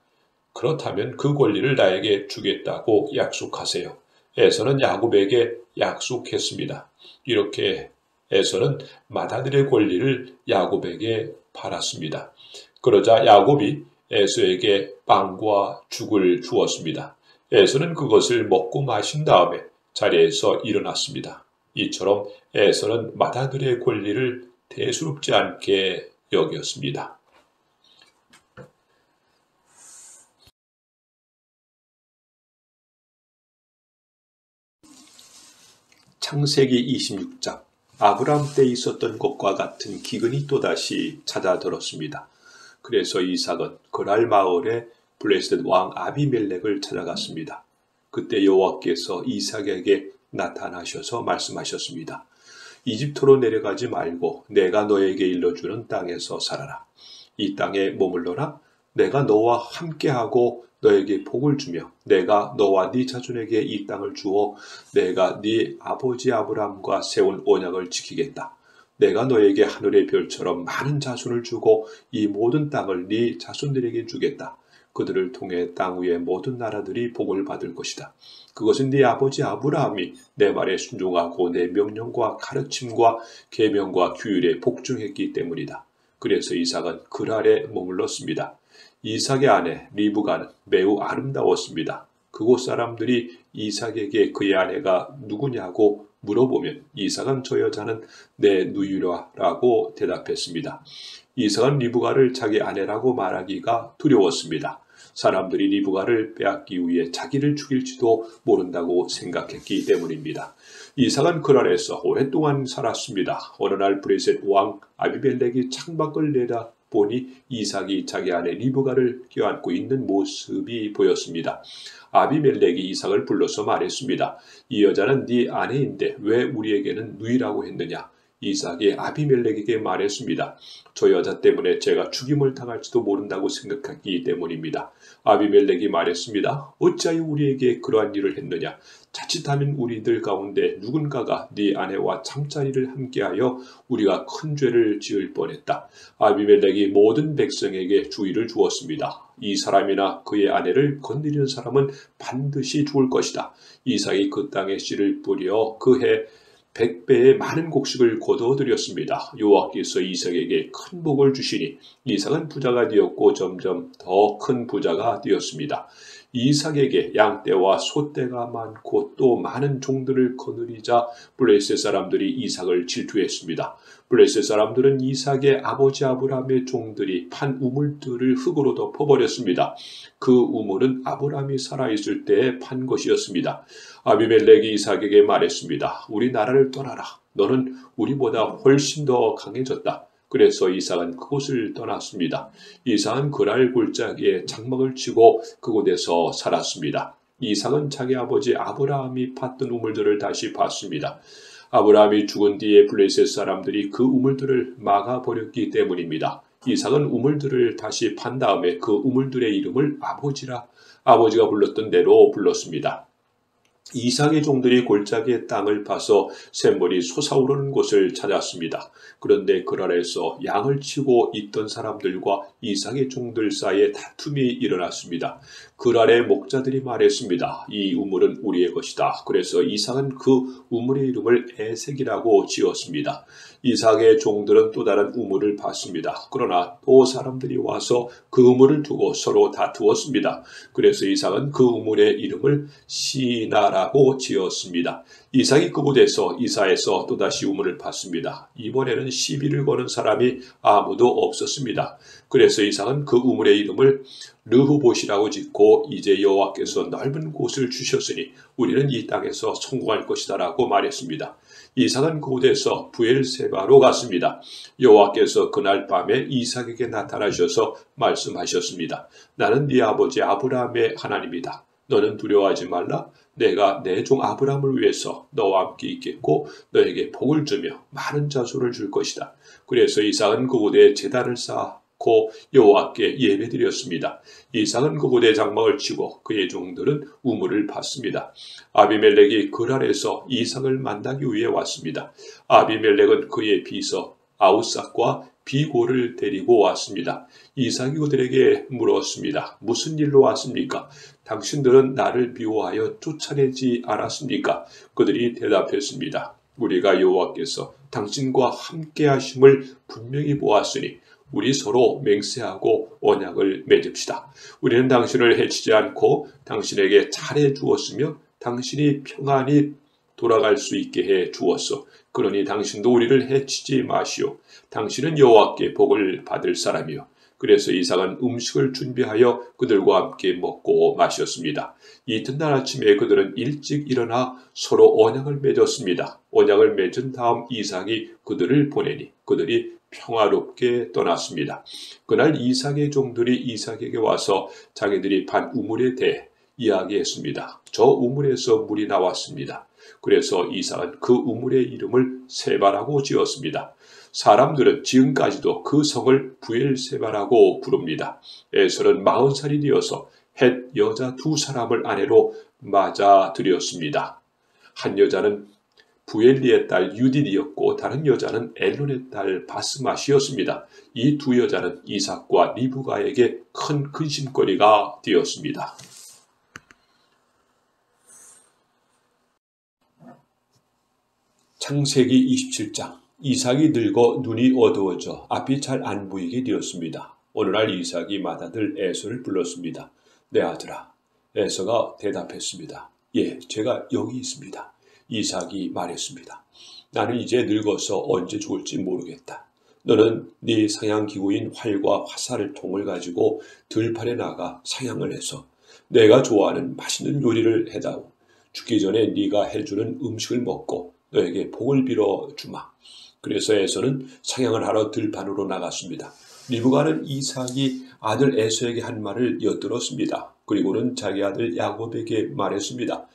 그렇다면 그 권리를 나에게 주겠다고 약속하세요. 에서는 야곱에게 약속했습니다. 이렇게 에서는 맏아들의 권리를 야곱에게 팔았습니다. 그러자 야곱이 에서에게 빵과 죽을 주었습니다. 에서는 그것을 먹고 마신 다음에 자리에서 일어났습니다. 이처럼 에서는 맏아들의 권리를 대수롭지 않게 여겼습니다. 창세기 26장. 아브라함 때 있었던 것과 같은 기근이 또다시 찾아들었습니다. 그래서 이삭은 그랄 마을에 블레셋 왕 아비멜렉을 찾아갔습니다. 그때 여호와께서 이삭에게 나타나셔서 말씀하셨습니다. 이집트로 내려가지 말고 내가 너에게 일러주는 땅에서 살아라. 이 땅에 머물러라. 내가 너와 함께하고 너에게 복을 주며 내가 너와 네 자손에게 이 땅을 주어 내가 네 아버지 아브라함과 세운 언약을 지키겠다. 내가 너에게 하늘의 별처럼 많은 자손을 주고 이 모든 땅을 네 자손들에게 주겠다. 그들을 통해 땅 위의 모든 나라들이 복을 받을 것이다. 그것은 네 아버지 아브라함이 내 말에 순종하고 내 명령과 가르침과 계명과 규율에 복종했기 때문이다. 그래서 이삭은 그랄에 머물렀습니다. 이삭의 아내 리브가는 매우 아름다웠습니다. 그곳 사람들이 이삭에게 그의 아내가 누구냐고 물어보면 이삭은 저 여자는 내 누이라고 대답했습니다. 이삭은 리브가를 자기 아내라고 말하기가 두려웠습니다. 사람들이 리브가를 빼앗기 위해 자기를 죽일지도 모른다고 생각했기 때문입니다. 이삭은 그랄에서 오랫동안 살았습니다. 어느 날 브레셋 왕 아비멜렉이 창밖을 내다보니 이삭이 자기 아내 리브가를 껴안고 있는 모습이 보였습니다. 아비멜렉이 이삭을 불러서 말했습니다. 이 여자는 네 아내인데 왜 우리에게는 누이라고 했느냐? 이삭이 아비멜렉에게 말했습니다. 저 여자 때문에 제가 죽임을 당할지도 모른다고 생각했기 때문입니다. 아비멜렉이 말했습니다. 어찌하여 우리에게 그러한 일을 했느냐? 자칫하면 우리들 가운데 누군가가 네 아내와 잠자리를 함께하여 우리가 큰 죄를 지을 뻔했다. 아비멜렉이 모든 백성에게 주의를 주었습니다. 이 사람이나 그의 아내를 건드리는 사람은 반드시 죽을 것이다. 이삭이 그 땅에 씨를 뿌려 그해 100배의 많은 곡식을 거두어드렸습니다. 여호와께서 이삭에게 큰 복을 주시니 이삭은 부자가 되었고 점점 더 큰 부자가 되었습니다. 이삭에게 양떼와 소떼가 많고 또 많은 종들을 거느리자 블레셋 사람들이 이삭을 질투했습니다. 블레셋 사람들은 이삭의 아버지 아브라함의 종들이 판 우물들을 흙으로 덮어버렸습니다. 그 우물은 아브라함이 살아있을 때에 판 것이었습니다. 아비멜렉이 이삭에게 말했습니다. 우리 나라를 떠나라. 너는 우리보다 훨씬 더 강해졌다. 그래서 이삭은 그곳을 떠났습니다. 이삭은 그랄 골짜기에 장막을 치고 그곳에서 살았습니다. 이삭은 자기 아버지 아브라함이 팠던 우물들을 다시 봤습니다. 아브라함이 죽은 뒤에 블레셋 사람들이 그 우물들을 막아버렸기 때문입니다. 이삭은 우물들을 다시 판 다음에 그 우물들의 이름을 아버지가 불렀던 대로 불렀습니다. 이삭의 종들이 골짜기의 땅을 파서 샘물이 솟아오르는 곳을 찾았습니다. 그런데 그랄에서 양을 치고 있던 사람들과 이삭의 종들 사이에 다툼이 일어났습니다. 그랄의 목자들이 말했습니다. 이 우물은 우리의 것이다. 그래서 이삭은 그 우물의 이름을 에색이라고 지었습니다. 이삭의 종들은 또 다른 우물을 봤습니다. 그러나 또 사람들이 와서 그 우물을 두고 서로 다투었습니다. 그래서 이삭은 그 우물의 이름을 시나라 세바라고 지었습니다. 이삭이 그곳에서 이사에서 또다시 우물을 팠습니다. 이번에는 시비를 거는 사람이 아무도 없었습니다. 그래서 이삭은 그 우물의 이름을 르호봇이라고 짓고 이제 여호와께서 넓은 곳을 주셨으니 우리는 이 땅에서 성공할 것이다라고 말했습니다. 이삭은 그곳에서 브엘세바로 갔습니다. 여호와께서 그날 밤에 이삭에게 나타나셔서 말씀하셨습니다. 나는 네 아버지 아브라함의 하나님이다. 너는 두려워하지 말라. 내가 내 종 아브라함을 위해서 너와 함께 있겠고 너에게 복을 주며 많은 자손을 줄 것이다. 그래서 이삭은 그곳에 제단을 쌓고 여호와께 예배드렸습니다. 이삭은 그곳에 장막을 치고 그의 종들은 우물을 팠습니다. 아비멜렉이 그랄에서 이삭을 만나기 위해 왔습니다. 아비멜렉은 그의 비서 아우삭과 비고를 데리고 왔습니다. 이삭이 그들에게 물었습니다. 무슨 일로 왔습니까? 당신들은 나를 미워하여 쫓아내지 않았습니까? 그들이 대답했습니다. 우리가 여호와께서 당신과 함께 하심을 분명히 보았으니 우리 서로 맹세하고 언약을 맺읍시다. 우리는 당신을 해치지 않고 당신에게 잘해 주었으며 당신이 평안히 돌아갈 수 있게 해 주었소. 그러니 당신도 우리를 해치지 마시오. 당신은 여호와께 복을 받을 사람이요. 그래서 이삭은 음식을 준비하여 그들과 함께 먹고 마셨습니다. 이튿날 아침에 그들은 일찍 일어나 서로 언약을 맺었습니다. 언약을 맺은 다음 이삭이 그들을 보내니 그들이 평화롭게 떠났습니다. 그날 이삭의 종들이 이삭에게 와서 자기들이 판 우물에 대해 이야기했습니다. 저 우물에서 물이 나왔습니다. 그래서 이삭은 그 우물의 이름을 세바라고 지었습니다. 사람들은 지금까지도 그 성을 브엘세바라고 부릅니다. 에설은 40살이 되어서 헷 여자 2사람을 아내로 맞아들였습니다. 한 여자는 부엘리의 딸 유딘이었고 다른 여자는 엘론의 딸 바스맛이었습니다. 이 두 여자는 이삭과 리브가에게 큰 근심거리가 되었습니다. 창세기 27장. 이삭이 늙어 눈이 어두워져 앞이 잘 안 보이게 되었습니다. 어느 날 이삭이 맏아들 에서를 불렀습니다. 내 아들아. 에서가 대답했습니다. 예, 제가 여기 있습니다. 이삭이 말했습니다. 나는 이제 늙어서 언제 죽을지 모르겠다. 너는 네 사냥기구인 활과 화살을 통을 가지고 들판에 나가 사냥을 해서 내가 좋아하는 맛있는 요리를 해다오. 죽기 전에 네가 해주는 음식을 먹고 너에게 복을 빌어주마. 그래서 에서는 사냥을 하러 들판으로 나갔습니다. 리브가는 이삭이 아들 에서에게 한 말을 엿들었습니다. 그리고는 자기 아들 야곱에게 말했습니다.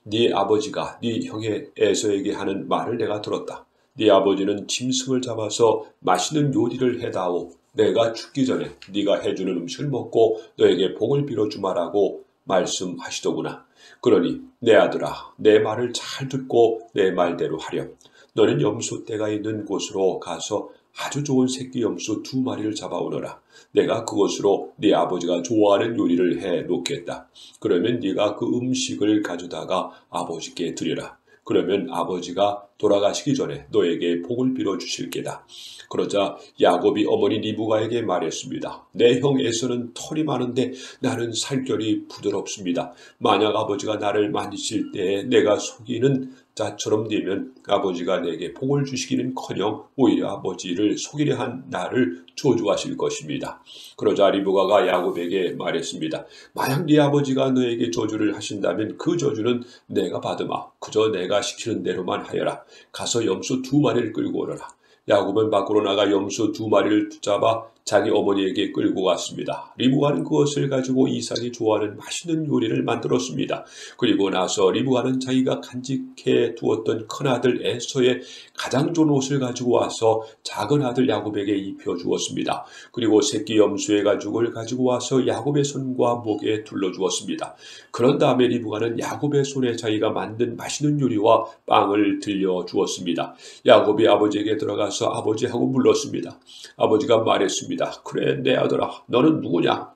네 아버지가 네 형의 에서에게 하는 말을 내가 들었다. 네 아버지는 짐승을 잡아서 맛있는 요리를 해다오. 내가 죽기 전에 네가 해주는 음식을 먹고 너에게 복을 빌어주마라고 말씀하시더구나. 그러니 내 아들아, 내 말을 잘 듣고 내 말대로 하렴. 너는 염소떼가 있는 곳으로 가서 아주 좋은 새끼 염소 2마리를 잡아오너라. 내가 그것으로 네 아버지가 좋아하는 요리를 해 놓겠다. 그러면 네가 그 음식을 가져다가 아버지께 드려라. 그러면 아버지가 돌아가시기 전에 너에게 복을 빌어주실 게다. 그러자 야곱이 어머니 리브가에게 말했습니다. 내 형 에서는 털이 많은데 나는 살결이 부드럽습니다. 만약 아버지가 나를 만지실 때에 내가 속이는 자처럼 되면 아버지가 내게 복을 주시기는커녕 오히려 아버지를 속이려 한 나를 저주하실 것입니다. 그러자 리브가가 야곱에게 말했습니다. 만약 네 아버지가 너에게 저주를 하신다면 그 저주는 내가 받으마. 그저 내가 시키는 대로만 하여라. 가서 염소 2마리를 끌고 오너라. 야곱은 밖으로 나가 염소 2마리를 붙잡아 자기 어머니에게 끌고 갔습니다. 리브가는 그것을 가지고 이삭이 좋아하는 맛있는 요리를 만들었습니다. 그리고 나서 리브가는 자기가 간직해 두었던 큰아들 에서의 가장 좋은 옷을 가지고 와서 작은 아들 야곱에게 입혀주었습니다. 그리고 새끼 염소의 가죽을 가지고 와서 야곱의 손과 목에 둘러주었습니다. 그런 다음에 리브가는 야곱의 손에 자기가 만든 맛있는 요리와 빵을 들려주었습니다. 야곱이 아버지에게 들어가서 아버지하고 물렀습니다. 아버지가 말했습니다. 그래, 내 아들아, 너는 누구냐?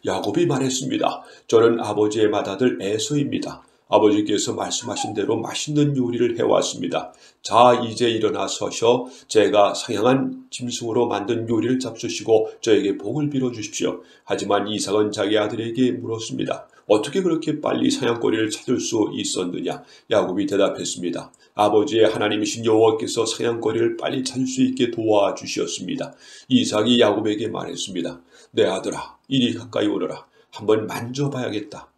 야곱이 말했습니다. 저는 아버지의 맏아들 에서입니다. 아버지께서 말씀하신 대로 맛있는 요리를 해왔습니다. 자, 이제 일어나 서셔 제가 사냥한 짐승으로 만든 요리를 잡수시고 저에게 복을 빌어주십시오. 하지만 이삭은 자기 아들에게 물었습니다. 어떻게 그렇게 빨리 사냥거리를 찾을 수 있었느냐? 야곱이 대답했습니다. 아버지의 하나님이신 여호와께서 사냥거리를 빨리 찾을 수 있게 도와주셨습니다. 이삭이 야곱에게 말했습니다. 내 아들아, 이리 가까이 오너라. 한번 만져봐야겠다.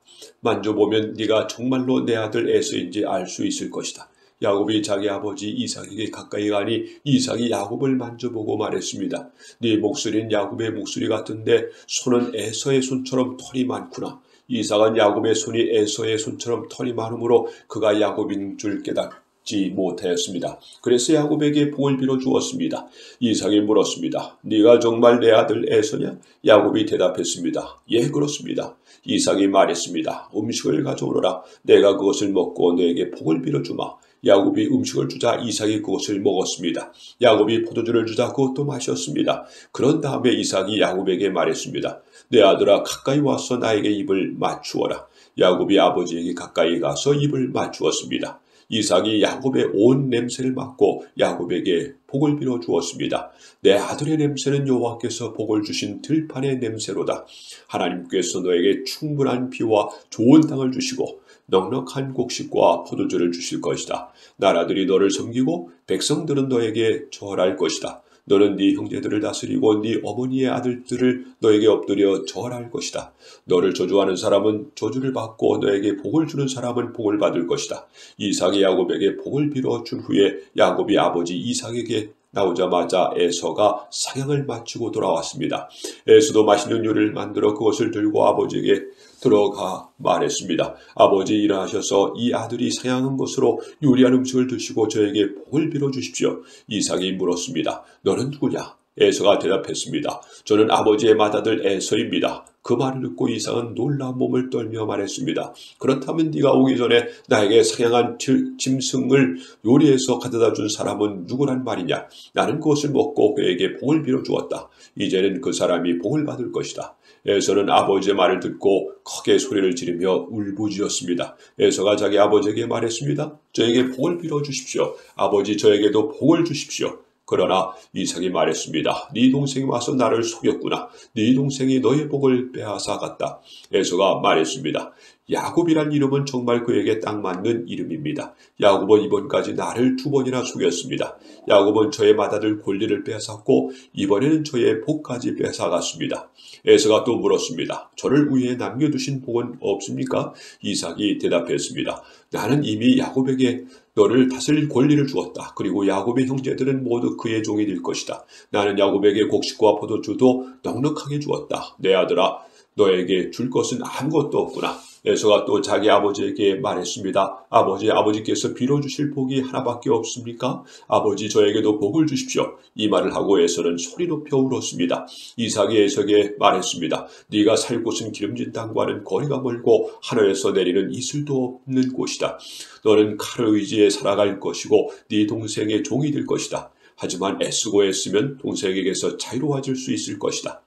만져보면 네가 정말로 내 아들 에서인지 알 수 있을 것이다. 야곱이 자기 아버지 이삭에게 가까이 가니 이삭이 야곱을 만져보고 말했습니다. 네 목소리는 야곱의 목소리 같은데 손은 에서의 손처럼 털이 많구나. 이삭은 야곱의 손이 에서의 손처럼 털이 많으므로 그가 야곱인 줄 깨닫지 못하였습니다. 그래서 야곱에게 복을 빌어 주었습니다. 이삭이 물었습니다. 네가 정말 내 아들 에서냐? 야곱이 대답했습니다. 예, 그렇습니다. 이삭이 말했습니다. 음식을 가져오너라. 내가 그것을 먹고 너에게 복을 빌어주마. 야곱이 음식을 주자 이삭이 그것을 먹었습니다. 야곱이 포도주를 주자 그것도 마셨습니다. 그런 다음에 이삭이 야곱에게 말했습니다. 내 아들아, 가까이 와서 나에게 입을 맞추어라. 야곱이 아버지에게 가까이 가서 입을 맞추었습니다. 이삭이 야곱의 온 냄새를 맡고 야곱에게 복을 빌어 주었습니다. 내 아들의 냄새는 여호와께서 복을 주신 들판의 냄새로다. 하나님께서 너에게 충분한 비와 좋은 땅을 주시고 넉넉한 곡식과 포도주를 주실 것이다. 나라들이 너를 섬기고 백성들은 너에게 절할 것이다. 너는 네 형제들을 다스리고 네 어머니의 아들들을 너에게 엎드려 절할 것이다. 너를 저주하는 사람은 저주를 받고 너에게 복을 주는 사람은 복을 받을 것이다. 이삭이 야곱에게 복을 빌어 준 후에 야곱이 아버지 이삭에게 나오자마자 에서가 사냥을 마치고 돌아왔습니다. 에서도 맛있는 요리를 만들어 그것을 들고 아버지에게 들어가 말했습니다. 아버지, 일어나셔서 이 아들이 사냥한 것으로 요리한 음식을 드시고 저에게 복을 빌어 주십시오. 이삭이 물었습니다. 너는 누구냐? 에서가 대답했습니다. 저는 아버지의 맏아들 에서입니다. 그 말을 듣고 이삭은 놀라 몸을 떨며 말했습니다. 그렇다면 네가 오기 전에 나에게 사냥한 짐승을 요리해서 가져다 준 사람은 누구란 말이냐? 나는 그것을 먹고 그에게 복을 빌어 주었다. 이제는 그 사람이 복을 받을 것이다. 에서는 아버지의 말을 듣고 크게 소리를 지르며 울부짖었습니다. 에서가 자기 아버지에게 말했습니다. 저에게 복을 빌어 주십시오. 아버지, 저에게도 복을 주십시오. 그러나 이삭이 말했습니다. 네 동생이 와서 나를 속였구나. 네 동생이 너의 복을 빼앗아 갔다. 에서가 말했습니다. 야곱이란 이름은 정말 그에게 딱 맞는 이름입니다. 야곱은 이번까지 나를 2번이나 속였습니다. 야곱은 저의 맏아들 골리를 빼앗았고 이번에는 저의 복까지 빼앗아갔습니다. 에서가 또 물었습니다. 저를 위해 남겨두신 복은 없습니까? 이삭이 대답했습니다. 나는 이미 야곱에게 너를 다스릴 권리를 주었다. 그리고 야곱의 형제들은 모두 그의 종이 될 것이다. 나는 야곱에게 곡식과 포도주도 넉넉하게 주었다. 내 아들아, 너에게 줄 것은 아무것도 없구나. 에서가 또 자기 아버지에게 말했습니다. 아버지께서 빌어주실 복이 하나밖에 없습니까? 아버지, 저에게도 복을 주십시오. 이 말을 하고 에서는 소리 높여 울었습니다. 이삭이 에서에게 말했습니다. 네가 살 곳은 기름진 땅과는 거리가 멀고 하늘에서 내리는 이슬도 없는 곳이다. 너는 칼을 의지해 살아갈 것이고 네 동생의 종이 될 것이다. 하지만 애쓰고 애쓰면 동생에게서 자유로워질 수 있을 것이다.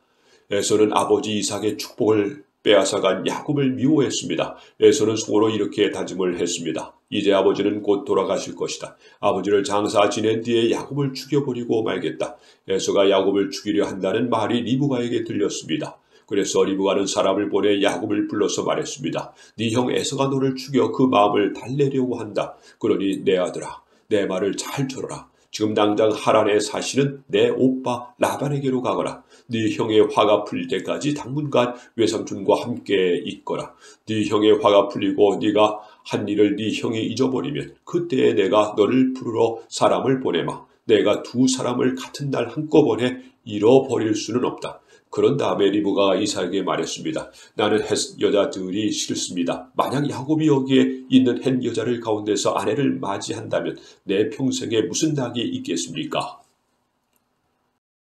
에서는 아버지 이삭의 축복을 빼앗아간 야곱을 미워했습니다. 에서는 속으로 이렇게 다짐을 했습니다. 이제 아버지는 곧 돌아가실 것이다. 아버지를 장사 지낸 뒤에 야곱을 죽여버리고 말겠다. 에서가 야곱을 죽이려 한다는 말이 리브가에게 들렸습니다. 그래서 리브가는 사람을 보내 야곱을 불러서 말했습니다. 네 형 에서가 너를 죽여 그 마음을 달래려고 한다. 그러니 내 아들아, 내 말을 잘 들어라. 지금 당장 하란에 사시는 내 오빠 라반에게로 가거라. 네 형의 화가 풀릴 때까지 당분간 외삼촌과 함께 있거라. 네 형의 화가 풀리고 네가 한 일을 네 형이 잊어버리면 그때에 내가 너를 부르러 사람을 보내마. 내가 2 사람을 같은 날 한꺼번에 잃어버릴 수는 없다. 그런 다음에 리브가가 이삭에게 말했습니다. 나는 헷 여자들이 싫습니다. 만약 야곱이 여기에 있는 헷 여자를 가운데서 아내를 맞이한다면 내 평생에 무슨 낙이 있겠습니까?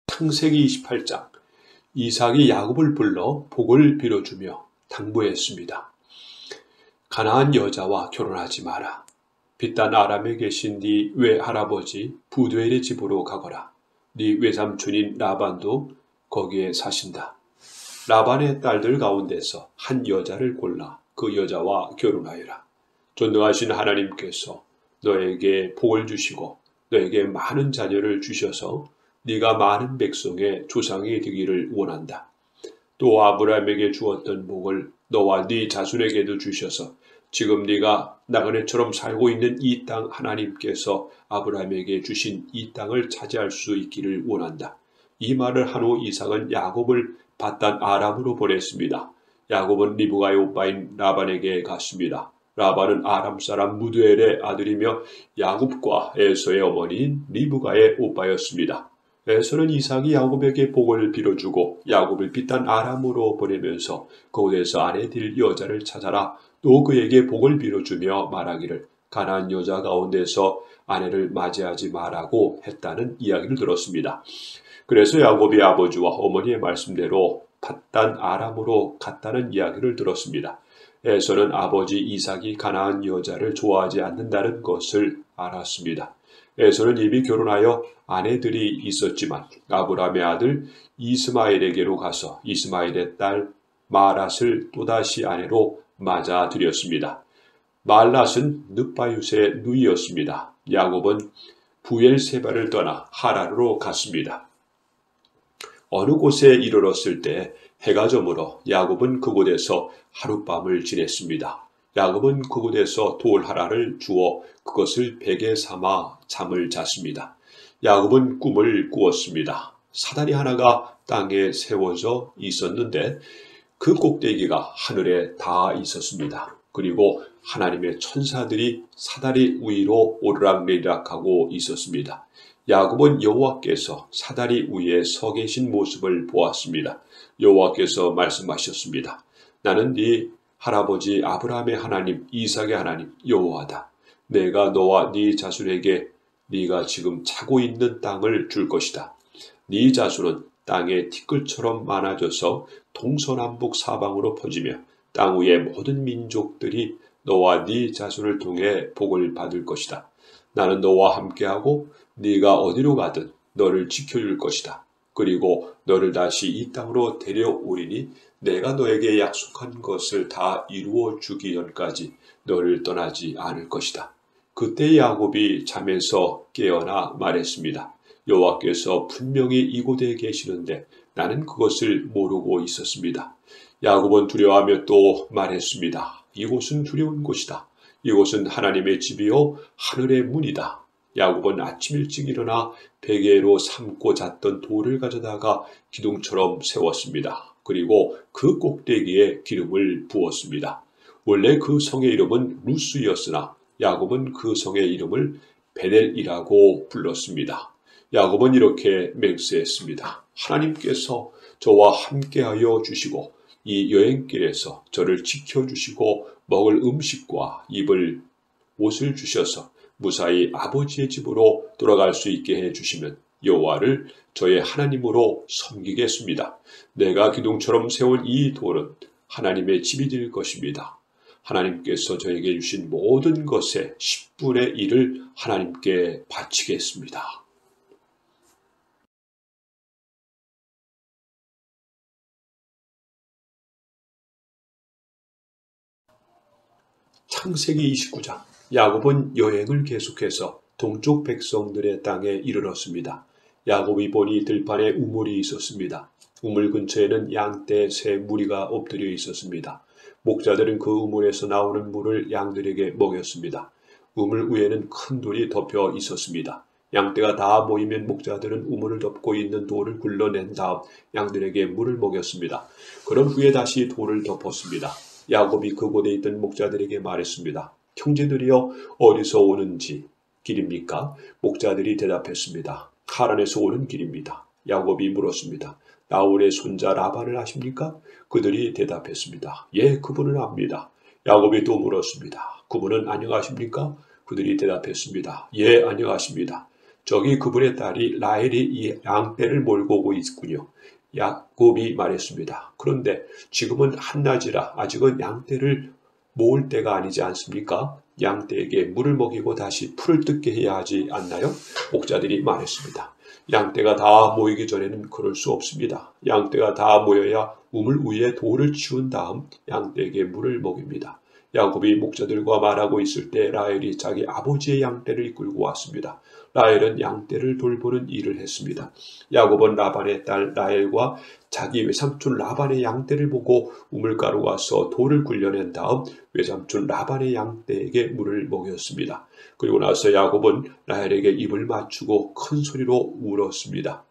창세기 28장. 이삭이 야곱을 불러 복을 빌어주며 당부했습니다. 가나안 여자와 결혼하지 마라. 빛단 아람에 계신 네 외할아버지 부두엘의 집으로 가거라. 네 외삼촌인 라반도 거기에 사신다. 라반의 딸들 가운데서 한 여자를 골라 그 여자와 결혼하여라. 전능하신 하나님께서 너에게 복을 주시고 너에게 많은 자녀를 주셔서 네가 많은 백성의 조상이 되기를 원한다. 또 아브라함에게 주었던 복을 너와 네 자손에게도 주셔서 지금 네가 나그네처럼 살고 있는 이 땅 하나님께서 아브라함에게 주신 이 땅을 차지할 수 있기를 원한다. 이 말을 한 후 이삭은 야곱을 밧단 아람으로 보냈습니다. 야곱은 리브가의 오빠인 라반에게 갔습니다. 라반은 아람 사람 무드엘의 아들이며 야곱과 에서의 어머니인 리브가의 오빠였습니다. 에서는 이삭이 야곱에게 복을 빌어주고 야곱을 빗단 아람으로 보내면서 그곳에서 아내 될 여자를 찾아라 또 그에게 복을 빌어주며 말하기를 가나안 여자 가운데서 아내를 맞이하지 말라고 했다는 이야기를 들었습니다. 그래서 야곱이 아버지와 어머니의 말씀대로 밧단 아람으로 갔다는 이야기를 들었습니다. 에서는 아버지 이삭이 가나안 여자를 좋아하지 않는다는 것을 알았습니다. 에서는 이미 결혼하여 아내들이 있었지만 아브라함의 아들 이스마엘에게로 가서 이스마엘의 딸 마랏을 또다시 아내로 맞아들였습니다. 말랏은 느바윕의 누이였습니다. 야곱은 부엘세바를 떠나 하란으로 갔습니다. 어느 곳에 이르렀을 때 해가 저물어 야곱은 그곳에서 하룻밤을 지냈습니다. 야곱은 그곳에서 돌 하나를 주어 그것을 베개 삼아 잠을 잤습니다. 야곱은 꿈을 꾸었습니다. 사다리 하나가 땅에 세워져 있었는데 그 꼭대기가 하늘에 닿아 있었습니다. 그리고 하나님의 천사들이 사다리 위로 오르락내리락하고 있었습니다. 야곱은 여호와께서 사다리 위에 서 계신 모습을 보았습니다. 여호와께서 말씀하셨습니다. 나는 네 할아버지 아브라함의 하나님, 이삭의 하나님 여호와다. 내가 너와 네 자손에게 네가 지금 차고 있는 땅을 줄 것이다. 네 자손은 땅의 티끌처럼 많아져서 동서남북 사방으로 퍼지며 땅 위의 모든 민족들이 너와 네 자손을 통해 복을 받을 것이다. 나는 너와 함께하고 네가 어디로 가든 너를 지켜줄 것이다. 그리고 너를 다시 이 땅으로 데려오리니 내가 너에게 약속한 것을 다 이루어 주기 전까지 너를 떠나지 않을 것이다. 그때 야곱이 잠에서 깨어나 말했습니다. 여호와께서 분명히 이곳에 계시는데 나는 그것을 모르고 있었습니다. 야곱은 두려워하며 또 말했습니다. 이곳은 두려운 곳이다. 이곳은 하나님의 집이요 하늘의 문이다. 야곱은 아침 일찍 일어나 베개로 삼고 잤던 돌을 가져다가 기둥처럼 세웠습니다. 그리고 그 꼭대기에 기름을 부었습니다. 원래 그 성의 이름은 루스였으나 야곱은 그 성의 이름을 베델이라고 불렀습니다. 야곱은 이렇게 맹세했습니다. 하나님께서 저와 함께하여 주시고 이 여행길에서 저를 지켜주시고 먹을 음식과 입을 옷을 주셔서 무사히 아버지의 집으로 돌아갈 수 있게 해주시면 여호와를 저의 하나님으로 섬기겠습니다. 내가 기둥처럼 세운 이 돌은 하나님의 집이 될 것입니다. 하나님께서 저에게 주신 모든 것의 10분의 1을 하나님께 바치겠습니다. 창세기 29장 야곱은 여행을 계속해서 동쪽 백성들의 땅에 이르렀습니다. 야곱이 보니 들판에 우물이 있었습니다. 우물 근처에는 양떼 새 무리가 엎드려 있었습니다. 목자들은 그 우물에서 나오는 물을 양들에게 먹였습니다. 우물 위에는 큰 돌이 덮여 있었습니다. 양떼가 다 모이면 목자들은 우물을 덮고 있는 돌을 굴러낸 다음 양들에게 물을 먹였습니다. 그런 후에 다시 돌을 덮었습니다. 야곱이 그곳에 있던 목자들에게 말했습니다. 형제들이여 어디서 오는지 길입니까? 목자들이 대답했습니다. 하란에서 오는 길입니다. 야곱이 물었습니다. 나홀의 손자 라반을 아십니까? 그들이 대답했습니다. 예, 그분은 압니다. 야곱이 또 물었습니다. 그분은 안녕하십니까? 그들이 대답했습니다. 예, 안녕하십니다. 저기 그분의 딸이 라헬이 이 양떼를 몰고 오고 있군요. 야곱이 말했습니다. 그런데 지금은 한낮이라 아직은 양떼를 모을 때가 아니지 않습니까? 양떼에게 물을 먹이고 다시 풀을 뜯게 해야 하지 않나요? 목자들이 말했습니다. 양떼가 다 모이기 전에는 그럴 수 없습니다. 양떼가 다 모여야 우물 위에 돌을 치운 다음 양떼에게 물을 먹입니다. 야곱이 목자들과 말하고 있을 때 라헬이 자기 아버지의 양떼를 이끌고 왔습니다. 라헬은 양떼를 돌보는 일을 했습니다. 야곱은 라반의 딸 라헬과 자기 외삼촌 라반의 양떼를 보고 우물가로 가서 돌을 굴려낸 다음 외삼촌 라반의 양떼에게 물을 먹였습니다. 그리고 나서 야곱은 라헬에게 입을 맞추고 큰 소리로 울었습니다.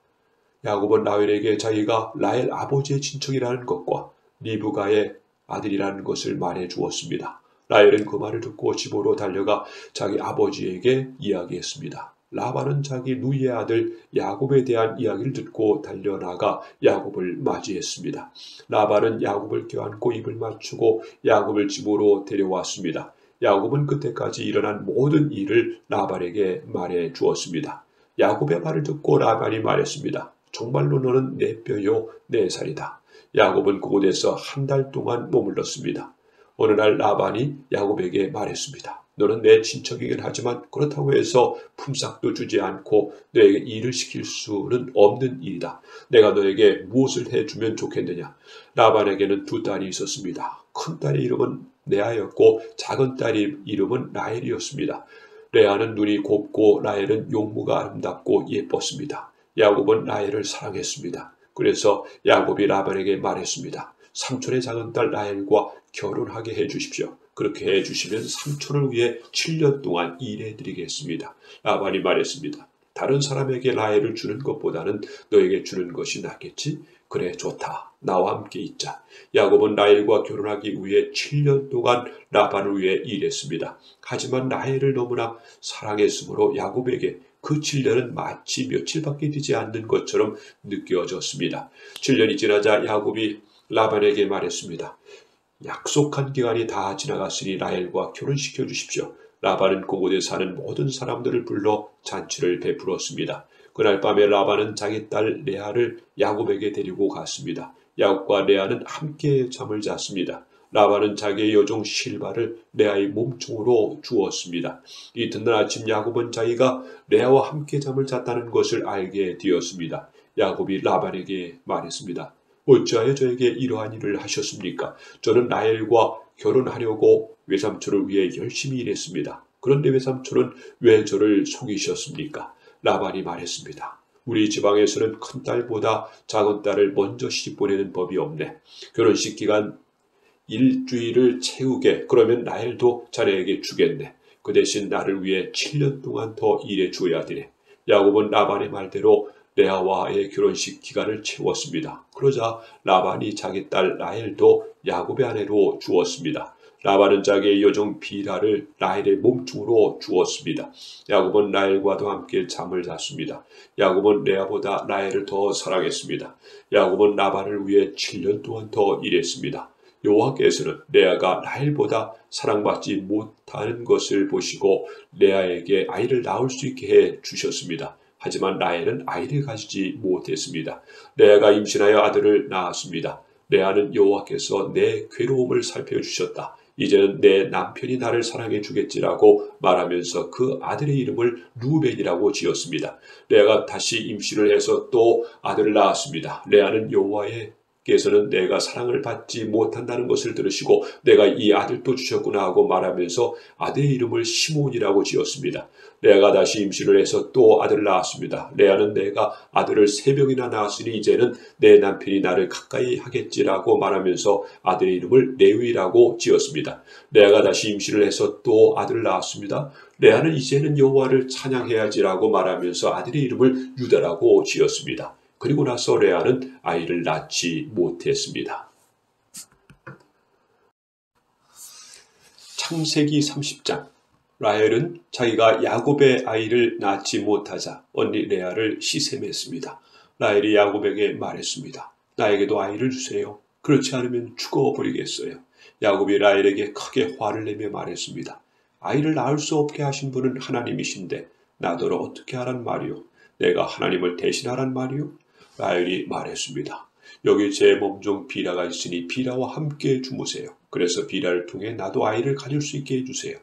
야곱은 라헬에게 자기가 라헬 아버지의 친척이라는 것과 리브가의 아들이라는 것을 말해 주었습니다. 라헬은 그 말을 듣고 집으로 달려가 자기 아버지에게 이야기했습니다. 라반은 자기 누이의 아들 야곱에 대한 이야기를 듣고 달려나가 야곱을 맞이했습니다. 라반은 야곱을 껴안고 입을 맞추고 야곱을 집으로 데려왔습니다. 야곱은 그때까지 일어난 모든 일을 라반에게 말해 주었습니다. 야곱의 말을 듣고 라반이 말했습니다. 정말로 너는 내 뼈요 내 살이다. 야곱은 그곳에서 한 달 동안 머물렀습니다. 어느 날 라반이 야곱에게 말했습니다. 너는 내 친척이긴 하지만 그렇다고 해서 품삯도 주지 않고 너에게 일을 시킬 수는 없는 일이다. 내가 너에게 무엇을 해주면 좋겠느냐. 라반에게는 두 딸이 있었습니다. 큰 딸의 이름은 레아였고 작은 딸의 이름은 라헬이었습니다. 레아는 눈이 곱고 라헬은 용모가 아름답고 예뻤습니다. 야곱은 라헬을 사랑했습니다. 그래서 야곱이 라반에게 말했습니다. 삼촌의 작은 딸 라헬과 결혼하게 해주십시오. 그렇게 해주시면 삼촌을 위해 7년 동안 일해드리겠습니다. 라반이 말했습니다. 다른 사람에게 라헬을 주는 것보다는 너에게 주는 것이 낫겠지? 그래 좋다. 나와 함께 있자. 야곱은 라헬과 결혼하기 위해 7년 동안 라반을 위해 일했습니다. 하지만 라헬을 너무나 사랑했으므로 야곱에게 그 7년은 마치 며칠밖에 되지 않는 것처럼 느껴졌습니다. 7년이 지나자 야곱이 라반에게 말했습니다. 약속한 기간이 다 지나갔으니 라헬과 결혼시켜 주십시오. 라반은 그곳에 사는 모든 사람들을 불러 잔치를 베풀었습니다. 그날 밤에 라반은 자기 딸 레아를 야곱에게 데리고 갔습니다. 야곱과 레아는 함께 잠을 잤습니다. 라반은 자기의 여종 실바를 레아의 몸통으로 주었습니다. 이튿날 아침 야곱은 자기가 레아와 함께 잠을 잤다는 것을 알게 되었습니다. 야곱이 라반에게 말했습니다. 어찌하여 저에게 이러한 일을 하셨습니까? 저는 라헬과 결혼하려고 외삼촌을 위해 열심히 일했습니다. 그런데 외삼촌은 왜 저를 속이셨습니까? 라반이 말했습니다. 우리 지방에서는 큰 딸보다 작은 딸을 먼저 시집 보내는 법이 없네. 결혼식 기간 일주일을 채우게 그러면 라헬도 자네에게 주겠네. 그 대신 나를 위해 7년 동안 더 일해 줘야 되네. 야곱은 라반의 말대로 레아와의 결혼식 기간을 채웠습니다. 그러자 라반이 자기 딸 라헬도 야곱의 아내로 주었습니다. 라반은 자기의 여종 비라를 라헬의 몸통으로 주었습니다. 야곱은 라헬과도 함께 잠을 잤습니다. 야곱은 레아보다 라헬을 더 사랑했습니다. 야곱은 라반을 위해 7년 동안 더 일했습니다. 여호와께서는 레아가 라헬보다 사랑받지 못하는 것을 보시고 레아에게 아이를 낳을 수 있게 해 주셨습니다. 하지만 라헬은 아이를 가지지 못했습니다. 레아가 임신하여 아들을 낳았습니다. 레아는 여호와께서 내 괴로움을 살펴주셨다. 이제는 내 남편이 나를 사랑해 주겠지라고 말하면서 그 아들의 이름을 루벤이라고 지었습니다. 레아가 다시 임신을 해서 또 아들을 낳았습니다. 레아는 여호와께서는 내가 사랑을 받지 못한다는 것을 들으시고 내가 이 아들도 주셨구나 하고 말하면서 아들의 이름을 시몬이라고 지었습니다. 레아가 다시 임신을 해서 또 아들을 낳았습니다. 레아는 내가 아들을 3명이나 낳았으니 이제는 내 남편이 나를 가까이 하겠지라고 말하면서 아들의 이름을 레위라고 지었습니다. 레아가 다시 임신을 해서 또 아들을 낳았습니다. 레아는 이제는 여호와를 찬양해야지라고 말하면서 아들의 이름을 유다라고 지었습니다. 그리고 나서 레아는 아이를 낳지 못했습니다. 창세기 30장 라헬은 자기가 야곱의 아이를 낳지 못하자 언니 레아를 시샘했습니다. 라헬이 야곱에게 말했습니다. 나에게도 아이를 주세요. 그렇지 않으면 죽어버리겠어요. 야곱이 라헬에게 크게 화를 내며 말했습니다. 아이를 낳을 수 없게 하신 분은 하나님이신데 나더러 어떻게 하란 말이오? 내가 하나님을 대신하란 말이오? 라헬이 말했습니다. 여기 제 몸종 비라가 있으니 비라와 함께 주무세요. 그래서 비라를 통해 나도 아이를 가질 수 있게 해주세요.